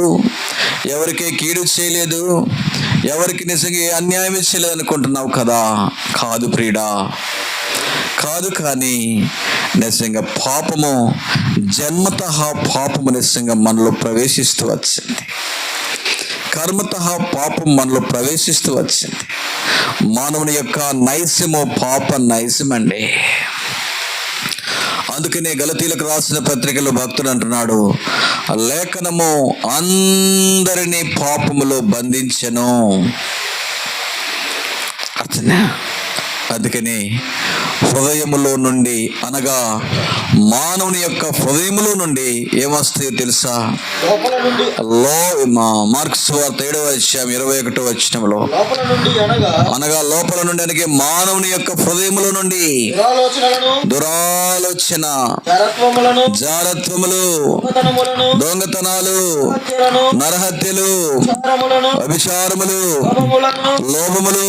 ఎవరికి కీడు చేయలేదు, ఎవరికి నిజంగా అన్యాయం చేయలేదు అనుకుంటున్నావు కదా. కాదు ప్రియుడా, కాదు. కానీ నిజంగా పాపము, జన్మతః పాపము నిజంగా మనలో ప్రవేశిస్తూ వచ్చింది. కర్మతః పాపం మనలో ప్రవేశిస్తూ వచ్చింది. మానవుని యొక్క నైజము పాప నైజమండి. అందుకనే గలతీలకు రాసిన పత్రికలో భక్తుడు అంటున్నాడు, లేఖనము అందరినీ పాపములో బంధించెను. అర్థనా? అందుకని హృదయములో నుండి, అనగా మానవుని యొక్క హృదయములో నుండి ఏమొస్తాయో తెలుసా? మార్క్స్ వార్త 7:21 అనగా లోపల నుండి, అనగా మానవుని యొక్క హృదయములో నుండి దురాలోచన, జారత్వములు, దొంగతనాలు, నరహత్యలు, వ్యభిచారములు, లోభములు,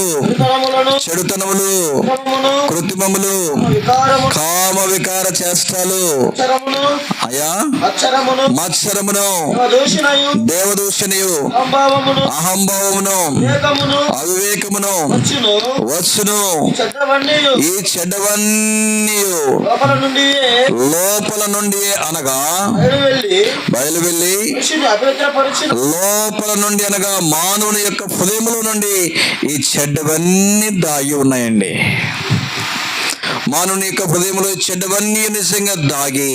చెడుతనములు, కృత్రిమములు, కామ వికార చేష్టాలు, అయా మత్సరమును, దేవదూషణయు, అహంభావమును, అవివేకమును వచ్చును. ఈ చెడ్డవన్నీ లోపల నుండి, అనగా బయలు వెళ్ళి లోపల నుండి, అనగా మానవుని యొక్క హృదయములో నుండి ఈ చెడ్డవన్నీ దాగి ఉన్నాయండి. మానవుని యొక్క హృదయంలో చెడ్డవన్నీ నిజంగా దాగి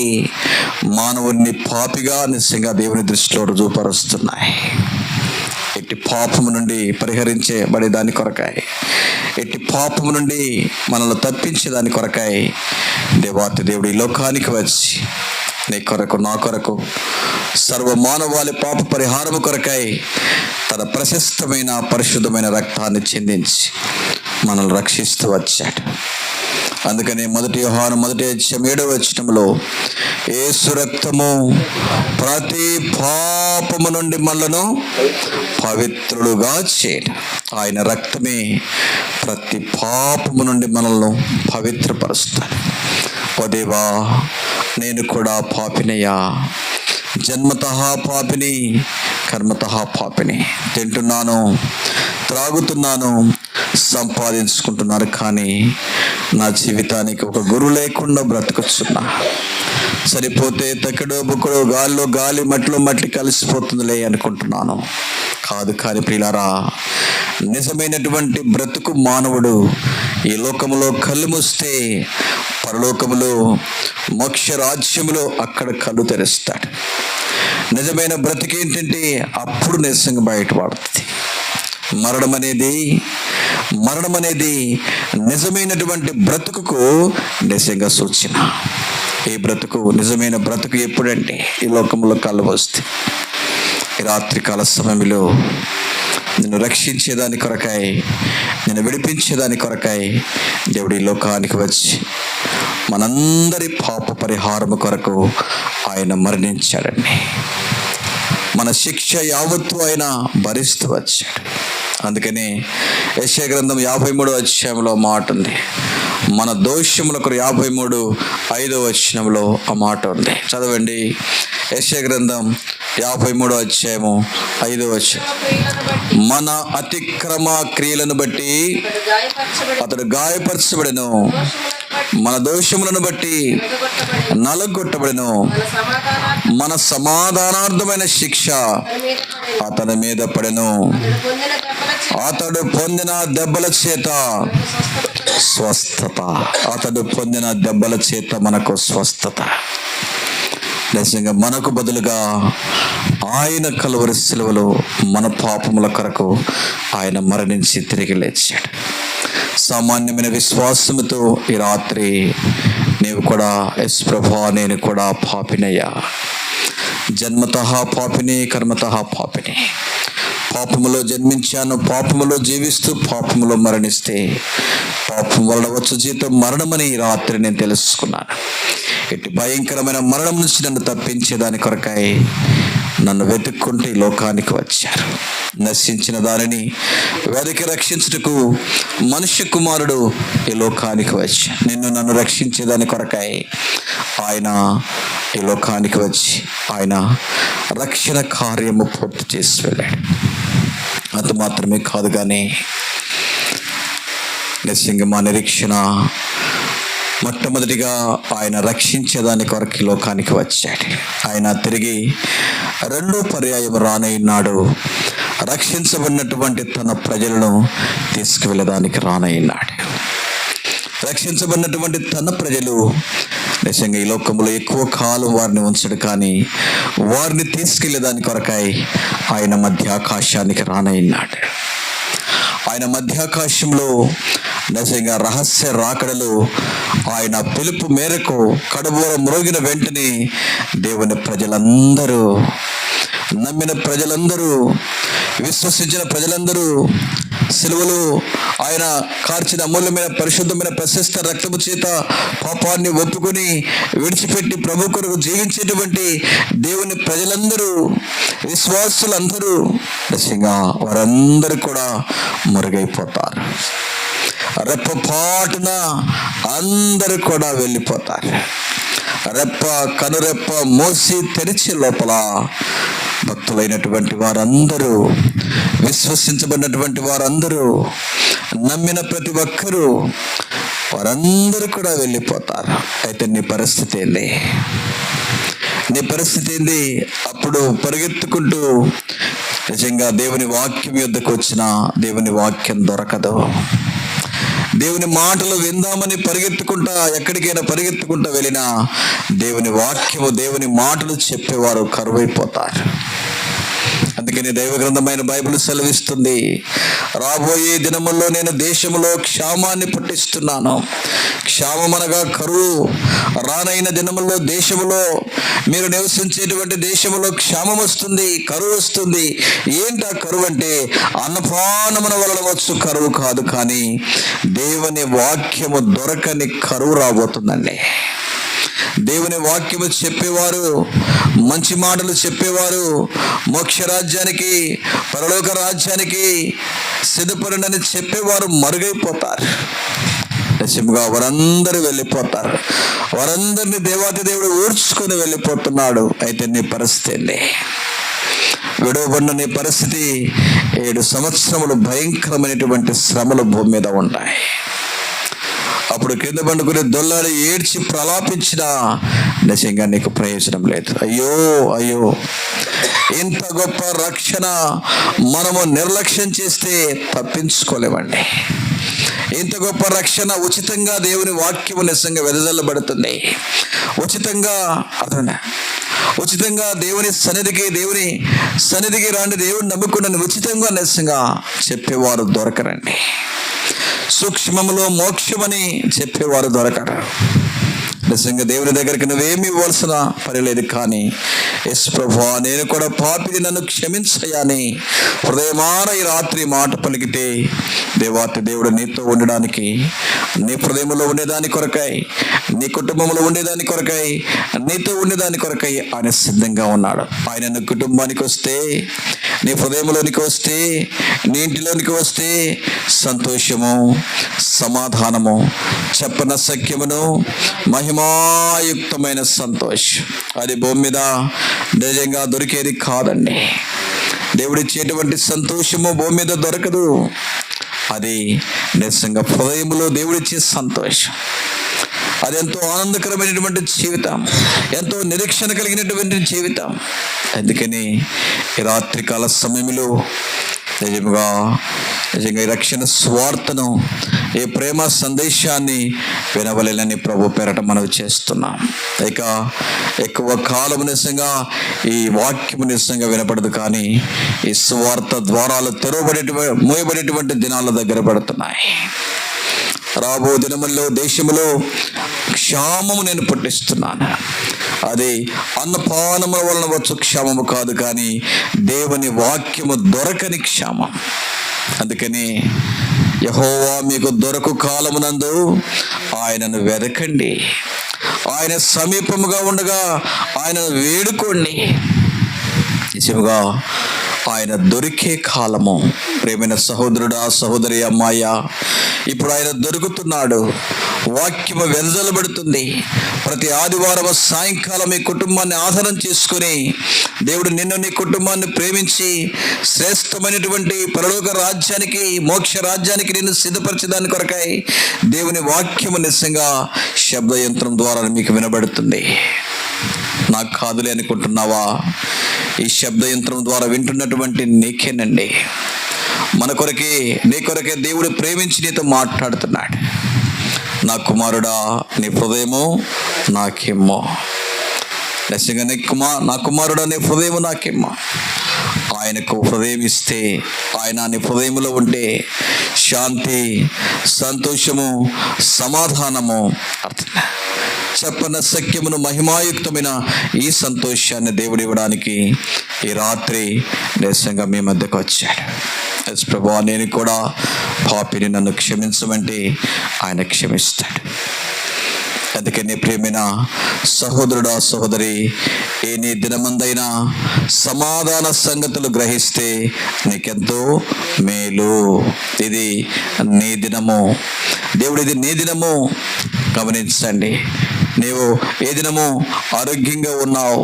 మానవుని పాపిగా నిజంగా దేవుని దృష్టిలో రుజువుపరుస్తున్నాయి. ఎట్టి పాపము నుండి పరిహరించబడే దాని కొరకాయ, ఎట్టి పాపము నుండి మనల్ని తప్పించే దాని కొరకాయ దేవాతి దేవుడు ఈ లోకానికి వచ్చి నీ కొరకు, నా కొరకు, సర్వ మానవాళి పాప పరిహారము కొరకై తన ప్రశస్తమైన పరిశుద్ధమైన రక్తాన్ని చెందించి మనల్ని రక్షిస్తూ వచ్చాడు. అందుకని 1 యోహాను 1:7 యేసు రక్తము ప్రతి పాపము నుండి మనలను పవిత్రులుగా చేయడం. ఆయన రక్తమే ప్రతి పాపము నుండి మనల్ని పవిత్రపరుస్తాడు. ఓ దేవా, నేను కూడా పాపినయ్యా, జన్మతః పాపిని, కర్మతః పాపిని. తింటున్నాను, త్రాగుతున్నాను, సంపాదించుకుంటున్నారు, కానీ నా జీవితానికి ఒక గురువు లేకుండా బ్రతుకుతున్నా. సరిపోతే తక్కడో బుక్కడో గాలిలో గాలి, మట్టిలో మట్టి కలిసిపోతుందిలే అనుకుంటున్నాను. కాదు. కానీ ప్రియులారా, నిజమైనటువంటి బ్రతుకు మానవుడు ఈ లోకములో కళ్ళు మూస్తే పరలోకములో మోక్ష రాజ్యములో అక్కడ కళ్ళు తెరుస్తాడు. నిజమైన బ్రతుకు ఏంటంటే అప్పుడు నిజంగా బయటపడుతుంది. మరణం అనేది నిజమైనటువంటి బ్రతుకుకు నిజంగా సూచన. ఈ బ్రతుకు, నిజమైన బ్రతుకు ఎప్పుడంటే ఈ లోకంలో కళ్ళు వస్తే, ఈ రాత్రికాల సమయంలో నిన్ను రక్షించేదాని కొరకై, నిన్ను విడిపించేదాని కొరకై దేవుడు ఈ లోకానికి వచ్చి మనందరి పాప పరిహారము కొరకు ఆయన మరణించాడండి. మన శిక్ష యావత్తు ఆయన భరిస్తూ వచ్చాడు. అందుకని యెషయా గ్రంథం 53వ అధ్యాయంలో మాట ఉంది. మన దోషములకు 53:5 వచనంలో ఆ మాట ఉంది. చదవండి. యెషయా గ్రంథం 53వ అధ్యాయము 5వ వచనం. మన అతిక్రమ క్రియలను బట్టి అతడు గాయపరచబడెను, మన దోషములను బట్టి నలగొట్టబడెను, మన సమాధానార్థమైన శిక్ష అతని మీద పడెను, అతడు పొందిన దెబ్బల చేత స్వస్థత. అతడు పొందిన దెబ్బల చేత మనకు స్వస్థత. నిజంగా మనకు బదులుగా ఆయన కలువరి శిలువలో మన పాపముల కొరకు ఆయన మరణించి తిరిగి లేచాడు. సామాన్యమైన విశ్వాసముతో ఈ రాత్రి నీవు కూడా, ఎస్ ప్రభా, నేను కూడా పాపినయ్యా, జన్మతః పాపిని, కర్మతః పాపిని, పాపములో జన్మించాను, పాపములో జీవిస్తూ పాపములో మరణిస్తే పాపం వలన వచ్చు జీతం మరణమని ఈ రాత్రి నేను తెలుసుకున్నాను. ఇటు భయంకరమైన మరణం నుంచి నన్ను తప్పించేదాని కొరకై నన్ను వెతుక్కుంటూ ఈ లోకానికి వచ్చారు. నశించిన దానిని వెతికి రక్షించుటకు మనుష్య కుమారుడు ఈ లోకానికి వచ్చారు. నన్ను రక్షించేదాని కొరకై ఆయన ఈ లోకానికి వచ్చి ఆయన రక్షణ కార్యము పూర్తి చేసి వెళ్ళాడు. అంత మాత్రమే కాదు, కానీ నిజంగా మా నిరీక్షణ మొట్టమొదటిగా ఆయన రక్షించేదాని కొరకు లోకానికి వచ్చాడు. ఆయన తిరిగి రెండో పర్యాయం రానయ్యున్నాడు. రక్షించబడినటువంటి తన ప్రజలను తీసుకువెళ్ళడానికి రానయ్యున్నాడు. రక్షించబడినటువంటి తన ప్రజలు నిజంగా ఈ లోకంలో ఎక్కువ కాలం వారిని ఉంచడు, కానీ వారిని తీసుకెళ్లేదాని కొరకై ఆయన మధ్యాకాశానికి రానయ్యున్నాడు. ఆయన మధ్యాకాశంలో నిజంగా రహస్య రాకడలు ఆయన పిలుపు మేరకు కడుబోర మ్రోగిన వెంటనే దేవుని ప్రజలందరూ, నమ్మిన ప్రజలందరూ, విశ్వసించిన ప్రజలందరూ సిలువలో ఆయన కార్చిన అమూల్యమైన పరిశుద్ధమైన ప్రశస్త రక్తము చేత పాపాన్ని ఒప్పుకొని విడిచిపెట్టి ప్రభు కొరకు జీవించేటువంటి దేవుని ప్రజలందరూ, విశ్వాసులందరూ నిజంగా వారందరూ కూడా మరుగైపోతారు. రెప్పపాటున అందరూ కూడా వెళ్ళిపోతారు. కనురెప్ప మోసి తెరిచే లోపల భక్తులైనటువంటి వారందరూ, విశ్వసించబడినటువంటి వారందరూ, నమ్మిన ప్రతి ఒక్కరూ వారందరూ కూడా వెళ్ళిపోతారు. అయితే నీ పరిస్థితి ఏంది? అప్పుడు పరిగెత్తుకుంటూ నిజంగా దేవుని వాక్యం యొద్దకు వచ్చిన దేవుని వాక్యం దొరకదు. దేవుని మాటలు విందామని ఎక్కడికైనా పరిగెత్తుకుంటా వెళ్ళినా దేవుని వాక్యము, దేవుని మాటలు చెప్పేవారు కరువైపోతారు. అందుకని దైవ గ్రంథమైన బైబిల్ సెలవిస్తుంది, రాబోయే దినముల్లో నేను దేశములో క్షామాన్ని పుట్టిస్తున్నాను. క్షామం అనగా కరువు. రానైన దినముల్లో దేశములో, మీరు నివసించేటువంటి దేశములో క్షామం వస్తుంది, కరువు వస్తుంది. ఏంటా కరువు అంటే అన్నపానమున వలన వచ్చు కరువు కాదు, కానీ దేవుని వాక్యము దొరకని కరువు రాబోతుందండి. దేవుని వాక్యము చెప్పేవారు, మంచి మాటలు చెప్పేవారు మోక్ష రాజ్యానికి, పరలోక రాజ్యానికి సిద్ధపడండి చెప్పేవారు మరుగైపోతారు. నిజంగా వారందరూ వెళ్ళిపోతారు. వారందరినీ దేవాతి దేవుడు ఊడ్చుకొని వెళ్ళిపోతున్నాడు. అయితే నీ పరిస్థితి ఏంది? విడవబడిన నీ పరిస్థితి 7 సంవత్సరములు భయంకరమైనటువంటి శ్రమలు భూమి మీద ఉంటాయి. అప్పుడు కింద పండుకుని దొల్లాడి ఏడ్చి ప్రలాపించిన నిజంగా నీకు ప్రయోజనం లేదు. అయ్యో అయ్యో, ఇంత గొప్ప రక్షణ మనము నిర్లక్ష్యం చేస్తే తప్పించుకోలేమండి. ఇంత గొప్ప రక్షణ ఉచితంగా దేవుని వాక్యము నిజంగా వెదజల్లబడుతుంది. ఉచితంగా దేవుని సన్నిధికి రాండి, దేవుని నమ్ముకున్న ఉచితంగా నిజంగా చెప్పేవారు దొరకరండి. సూక్ష్మములో మోక్షమని చెప్పేవారు దొరకరు. నిజంగా దేవుని దగ్గరికి నువ్వేమి ఇవ్వాల్సిన పని లేదు. కానీ యేసు ప్రభువా, నేను కూడా పాపిని, నన్ను క్షమించయ్యా అని హృదయమాన ఈ రాత్రి మాట పలికితే దేవాతి దేవుడు నీతో ఉండడానికి, నీ హృదయంలో ఉండేదాని కొరకై, నీ కుటుంబంలో ఉండేదాని కొరకై, నీతో ఉండేదాని కొరకై ఆయన సిద్ధంగా ఉన్నాడు. ఆయన నీ కుటుంబానికి వస్తే, నీ హృదయంలోనికి వస్తే, నీ ఇంటిలోనికి వస్తే సంతోషము, సమాధానము, చెప్పన సఖ్యమును, మహిమాయుక్తమైన సంతోషం అది భూమి మీద నిజంగా దొరికేది కాదండి. దేవుడిచ్చేటువంటి సంతోషము భూమి మీద దొరకదు. అది నిజంగా హృదయంలో దేవుడిచ్చే సంతోషం. అది ఎంతో ఆనందకరమైనటువంటి జీవితం, ఎంతో నిరీక్షణ కలిగినటువంటి జీవితం. అందుకని ఈ రాత్రికాల సమయంలో నిజంగా ఈ రక్షణ స్వార్థను, ఈ ప్రేమ సందేశాన్ని వినవలెనని ప్రభు పేరట మనవి చేస్తున్నాం. ఇక ఎక్కువ కాలం నిజంగా ఈ వాక్యము నిజంగా వినపడదు. కానీ ఈ స్వార్థ ద్వారాలు మూయబడేటువంటి దినాల దగ్గర పడుతున్నాయి. రాబో దినముల్లో దేశంలో క్షామము నేను పుట్టిస్తున్నాను. అది అన్నపానముల వలన వచ్చు క్షామము కాదు, కానీ దేవుని వాక్యము దొరకని క్షామం. అందుకని యెహోవా మీకు దొరకు కాలమునందు ఆయనను వెదకండి, ఆయన సమీపముగా ఉండగా ఆయనను వేడుకోండి. నిజముగా ఆయన దొరికే కాలము. ప్రేమైన సహోదరుడా, సహోదరి, అమ్మాయ, ఇప్పుడు ఆయన దొరుకుతున్నాడు. వాక్యము వెదజల్లబడుతుంది. ప్రతి ఆదివారం సాయంకాలం మీ కుటుంబాన్ని ఆధారం చేసుకుని దేవుడు నిన్ను, నీ కుటుంబాన్ని ప్రేమించి శ్రేష్టమైనటువంటి పరలోక రాజ్యానికి, మోక్ష రాజ్యానికి నిన్ను సిద్ధపరిచేదాని కొరకై దేవుని వాక్యము నిజంగా శబ్ద యంత్రం ద్వారా మీకు వినబడుతుంది. నాకు కాదులే అనుకుంటున్నావా? ఈ శబ్ద యంత్రం ద్వారా వింటున్నటువంటి నీకేనండి. మన కొరకే, నీ కొరకే దేవుడు ప్రేమించి నీతో మాట్లాడుతున్నాడు. నా కుమారుడా, నీ హృదయము నాకేమో. నిజంగా నా కుమారుడా, నీ హృదయము నాకేమో. ఆయనకు హృదయం ఇస్తే, ఆయన నీ హృదయంలో ఉంటే శాంతి, సంతోషము, సమాధానము, చెప్పన సఖ్యమును, మహిమాయుక్తమైన ఈ సంతోషాన్ని దేవుడు ఇవ్వడానికి ఈ రాత్రి నిజంగా మీ మధ్యకు వచ్చాడు. ఎస్ ప్రభువా, నేను కూడా పాపిని, నన్ను క్షమించమంటే ఆయన క్షమిస్తాడు. అందుకని ప్రియమైన సహోదరుడా, సహోదరి, ఏ నీ దినమందైనా సమాధాన సంగతులు గ్రహిస్తే నీకెంతో మేలు. ఇది నీ దినము. దేవుడు ఇది నీ దినము. గమనించండి. నీవు ఏ దినము ఆరోగ్యంగా ఉన్నావు,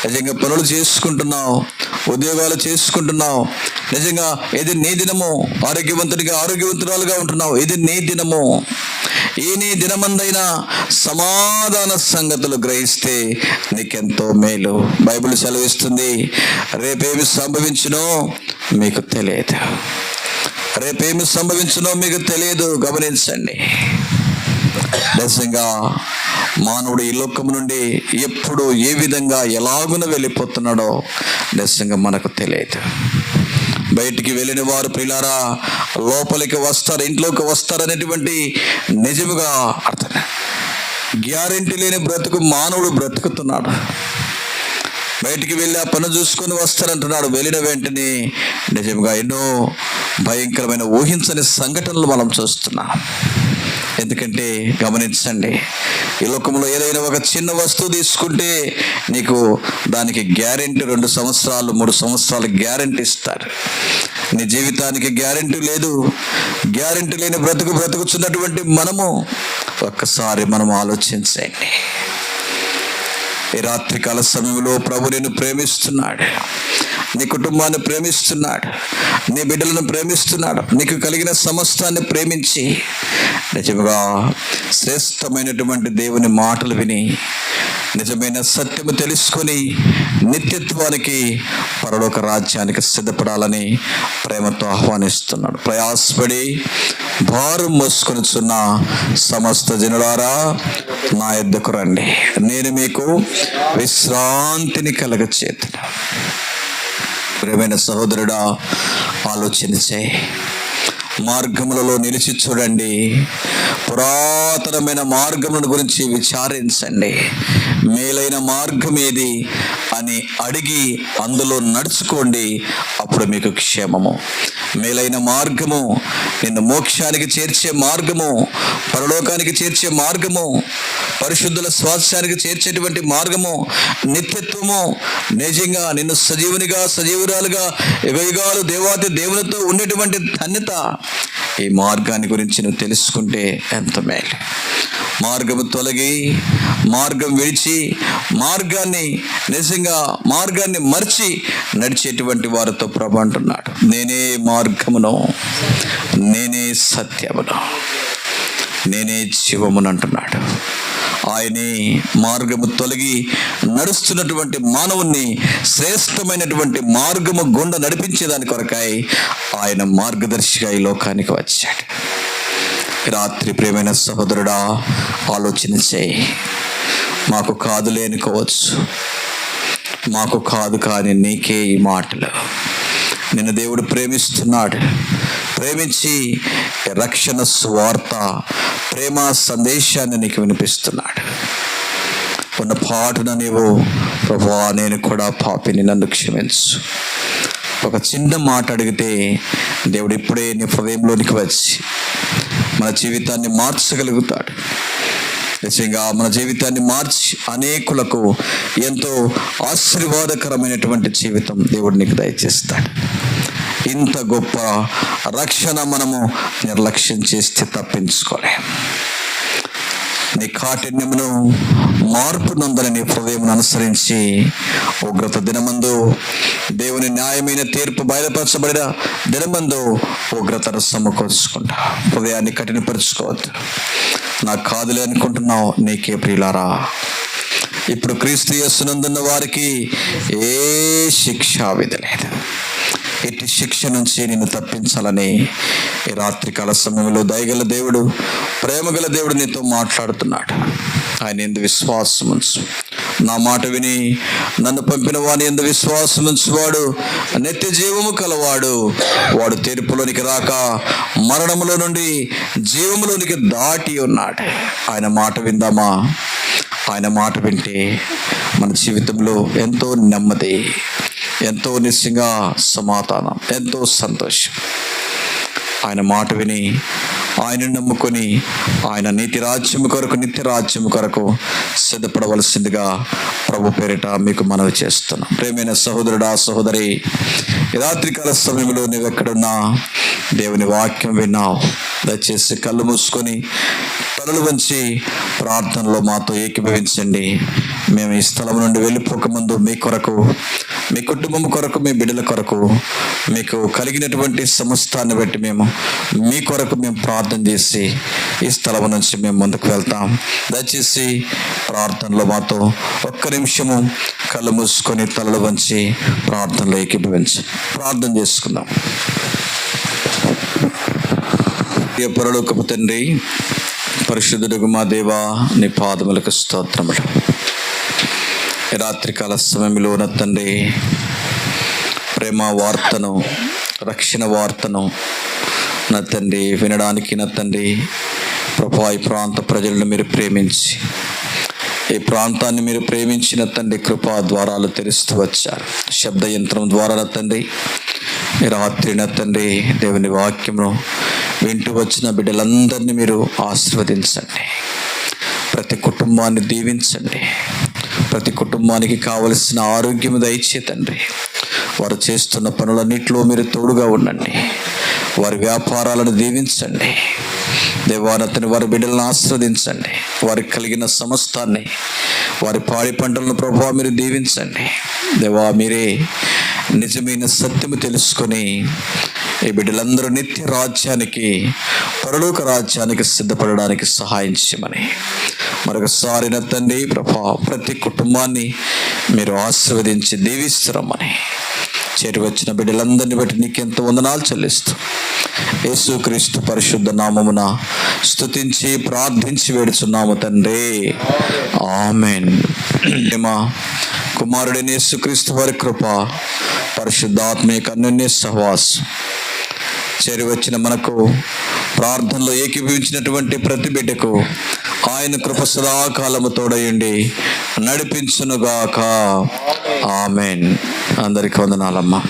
నిజంగా పనులు చేసుకుంటున్నావు, ఉద్యోగాలు చేసుకుంటున్నావు, నిజంగా ఇది నీ దినము. ఆరోగ్యవంతురాలుగా ఉంటున్నావు, ఇది నీ దినము. ఈ నీ దినమందైనా సమాధాన సంగతులు గ్రహిస్తే నీకెంతో మేలు. బైబిల్ సెలవిస్తుంది, రేపేమి సంభవించునో మీకు తెలియదు. రేపేమి సంభవించునో మీకు తెలియదు. గమనించండి. నిజంగా మానవుడు ఈ లోకం నుండి ఎప్పుడు ఏ విధంగా ఎలాగున వెళ్ళిపోతున్నాడో నిజంగా మనకు తెలియదు. బయటికి వెళ్ళిన వారు ప్రియులారా లోపలికి వస్తారు, ఇంట్లోకి వస్తారు అనేటువంటి నిజముగా అర్థం. గ్యారెంటీ లేని బ్రతుకు మానవుడు బ్రతుకుతున్నాడు. బయటికి వెళ్ళి ఆ పని చూసుకొని వస్తారంటున్నాడు. వెళ్ళిన వెంటనే నిజంగా ఎన్నో భయంకరమైన ఊహించని సంఘటనలు మనం చూస్తున్నాం. ఎందుకంటే గమనించండి, ఈ లోకంలో ఏదైనా ఒక చిన్న వస్తువు తీసుకుంటే నీకు దానికి గ్యారెంటీ 2 సంవత్సరాలు 3 సంవత్సరాలు గ్యారెంటీ ఇస్తారు. నీ జీవితానికి గ్యారెంటీ లేదు. గ్యారెంటీ లేని బ్రతుకుతున్నటువంటి మనము ఒక్కసారి మనం ఆలోచించండి. ఈ రాత్రికాల సమయంలో ప్రభు నిన్ను ప్రేమిస్తున్నాడు. నీ కుటుంబాన్ని ప్రేమిస్తున్నాడు, నీ బిడ్డలను ప్రేమిస్తున్నాడు. నీకు కలిగిన సమస్తాన్ని ప్రేమించి నిజముగా శ్రేష్టమైనటువంటి దేవుని మాటలు విని నిజమైన సత్యము తెలుసుకొని నిత్యత్వానికి, పరలోక రాజ్యానికి సిద్ధపడాలని ప్రేమతో ఆహ్వానిస్తున్నాడు. ప్రయాసపడి భారం మోసుకొనిచున్న సమస్త జనులారా నా యొద్దకు రండి, నేను మీకు విశ్రాంతిని కలగచేతును. ప్రియమైన సహోదరుడా, ఆలోచించే మార్గములలో నిలిచి చూడండి. పురాతనమైన మార్గముల గురించి విచారించండి. మేలైన మార్గం ఏది అని అడిగి అందులో నడుచుకోండి, అప్పుడు మీకు క్షేమము. మేలైన మార్గము నిన్ను మోక్షానికి చేర్చే మార్గము, పరలోకానికి చేర్చే మార్గము, పరిశుద్ధుల స్వాస్థ్యానికి చేర్చేటువంటి మార్గము, నిత్యత్వము, నిజంగా నిన్ను సజీవురాలుగా యుగయుగాలు దేవాతి దేవునితో ఉండేటువంటి ధన్యత. ఈ మార్గాన్ని గురించి నువ్వు తెలుసుకుంటే ఎంత మేలు. మార్గము తొలగి, మార్గం విడిచి, మార్గాన్ని మర్చి నడిచేటువంటి వారితో ప్రభు అంటున్నాడు, నేనే మార్గమును, నేనే సత్యమును, నేనే జీవమును అంటున్నాడు. ఆయనే మార్గము తొలగి నడుస్తున్నటువంటి మానవుణ్ణి శ్రేష్టమైనటువంటి మార్గము గుండా నడిపించేదాని కొరకై ఆయన మార్గదర్శిగా ఈ లోకానికి వచ్చాడు. రాత్రి ప్రియమైన సహోదరుడా, ఆలోచన చేయి. మాకు కాదులే అనుకోవచ్చు, మాకు కాదు, కానీ నీకే ఈ మాటలు. నిన్ను దేవుడు ప్రేమిస్తున్నాడు. ప్రేమించి రక్షణ స్వార్థ, ప్రేమ సందేశాన్ని నీకు వినిపిస్తున్నాడు. ఉన్న పాటున నీవు, ప్రభువా నేను కూడా పాపిని, నన్ను క్షమించు. ఒక చిన్న మాట అడిగితే దేవుడు ఇప్పుడే నీ హృదయంలోనికి వచ్చి మన జీవితాన్ని మార్చగలుగుతాడు. నిజంగా మన జీవితాన్ని మార్చి అనేకులకు ఎంతో ఆశీర్వాదకరమైనటువంటి జీవితం దేవుడు నీకు దయచేస్తాడు. ఇంత గొప్ప రక్షణ మనము నిర్లక్ష్యం చేస్తే తప్పించుకోలేం. నీ కాఠిన్యమును మార్పు నందని నీ హృదయం అనుసరించి ఉగ్రత దినమందు, దేవుని న్యాయమైన తీర్పు బయలుపరచబడిన దినమందు ఉగ్రతను సమకూర్చుకుంటా. హృదయాన్ని కఠినపరుచుకోవద్దు. నాకు కాదులే అనుకుంటున్నావు, నీకే ప్రియులారా. ఇప్పుడు క్రీస్తు యేసునందున్న వారికి ఏ శిక్షా విధి లేదు. ఇట్టి శిక్ష నుంచి నిన్ను తప్పించాలని ఈ రాత్రికాల సమయంలో దయగల దేవుడు, ప్రేమగల దేవుడు నీతో మాట్లాడుతున్నాడు. ఆయన యందు విశ్వాసం ఉంచు. నా మాట విని నన్ను పంపిన వాని యందు విశ్వాసం ఉంచువాడు నిత్య జీవము కలవాడు. వాడు తీర్పులోనికి రాక మరణములో నుండి జీవములోనికి దాటి ఉన్నాడు. ఆయన మాట విందామా? ఆయన మాట వింటే మన జీవితంలో ఎంతో నెమ్మది, ఎంతో నిశ్చయంగా సమాధానం, ఎంతో సంతోషం. ఆయన మాట విని, ఆయన నమ్ముకొని, ఆయన నీతి రాజ్యము కొరకు, నిత్య రాజ్యము కొరకు సిద్ధపడవలసిందిగా ప్రభు పేరిట మీకు మనవి చేస్తున్నాం. ప్రేమైన సహోదరుడా, సహోదరి, ఈ రాత్రికాల సమయంలో నువ్వెక్కడున్నా దేవుని వాక్యం విన్నావు. దయచేసి కళ్ళు మూసుకొని తలలు వంచి ప్రార్థనలో మాతో ఏకీభవించండి. మేము ఈ స్థలం నుండి వెళ్ళిపోకముందు మీ కొరకు, మీ కుటుంబం కొరకు, మీ బిడ్డల కొరకు, మీకు కలిగినటువంటి సమస్తాన్ని బట్టి మీ కొరకు మేము ప్రార్థన చేసి ఈ స్థలం నుంచి మేము ముందుకు వెళ్తాం. దయచేసి ప్రార్థనలో మాతో ఒక్క నిమిషము కళ్ళు మూసుకొని తలలు వంచి ప్రార్థనలో ఏకీభవించి ప్రార్థన చేసుకుందాం. పరలోకపు తండ్రి, పరిశుద్ధుడుగు మా దేవా, నీ పాదములకు స్తోత్రములు. రాత్రికాల సమయంలో నా తండ్రి, ప్రేమ వార్తను, రక్షణ వార్తను నా తండ్రి వినడానికి నా తండ్రి ప్రభా, ఈ ప్రాంత ప్రజలను మీరు ప్రేమించి, ఈ ప్రాంతాన్ని మీరు ప్రేమించిన తండ్రి కృపా ద్వారాలు తెరుస్తూ వచ్చారు. శబ్ద యంత్రం ద్వారా నా తండ్రి ఈ రాత్రి నా తండ్రి దేవుని వాక్యమును వింటూ వచ్చిన బిడ్డలందరినీ మీరు ఆశీర్వదించండి. ప్రతి కుటుంబాన్ని దీవించండి. ప్రతి కుటుంబానికి కావలసిన ఆరోగ్యము దయచే తండ్రి. వారు చేస్తున్న పనులన్నింటిలో మీరు తోడుగా ఉండండి. వారి వ్యాపారాలను దీవించండి. దేవానతని వారి బిడ్డలను ఆశీర్వదించండి. వారికి కలిగిన సమస్తాన్ని, వారి పాడి పంటలను ప్రభువా మీరు దీవించండి. దేవా, మీరే నిజమైన సత్యము తెలుసుకొని ఈ బిడ్డలందరూ నిత్య రాజ్యానికి, పరలోక రాజ్యానికి సిద్ధపడడానికి సహాయం చేయమని మరొకసారి నా తండ్రి ప్రభా ప్రతి కుటుంబాన్ని మీరు ఆశీర్వదించి దీవిస్తారమ్మని చేరి వచ్చిన బిడ్డలందరినీ బట్టి నీకెంతో వందనాలు చెల్లిస్తూ యేసుక్రీస్తు పరిశుద్ధ నామమున స్తుతించి ప్రార్థించి వేడుచున్నాము తండ్రి, ఆమేన్. కుమారుడైన యేసుక్రీస్తు వారి కృప, పరిశుద్ధాత్మీయ అన్యోన్య సహవాసం చేరి వచ్చిన మనకు, ప్రార్థనలో ఏకీభవించినటువంటి ప్రతి బిడ్డకు ఆయన కృప సదాకాలము తోడయుండి నడిపించునుగాక. ఆమేన్. అందరికీ వందనాలమ్మా.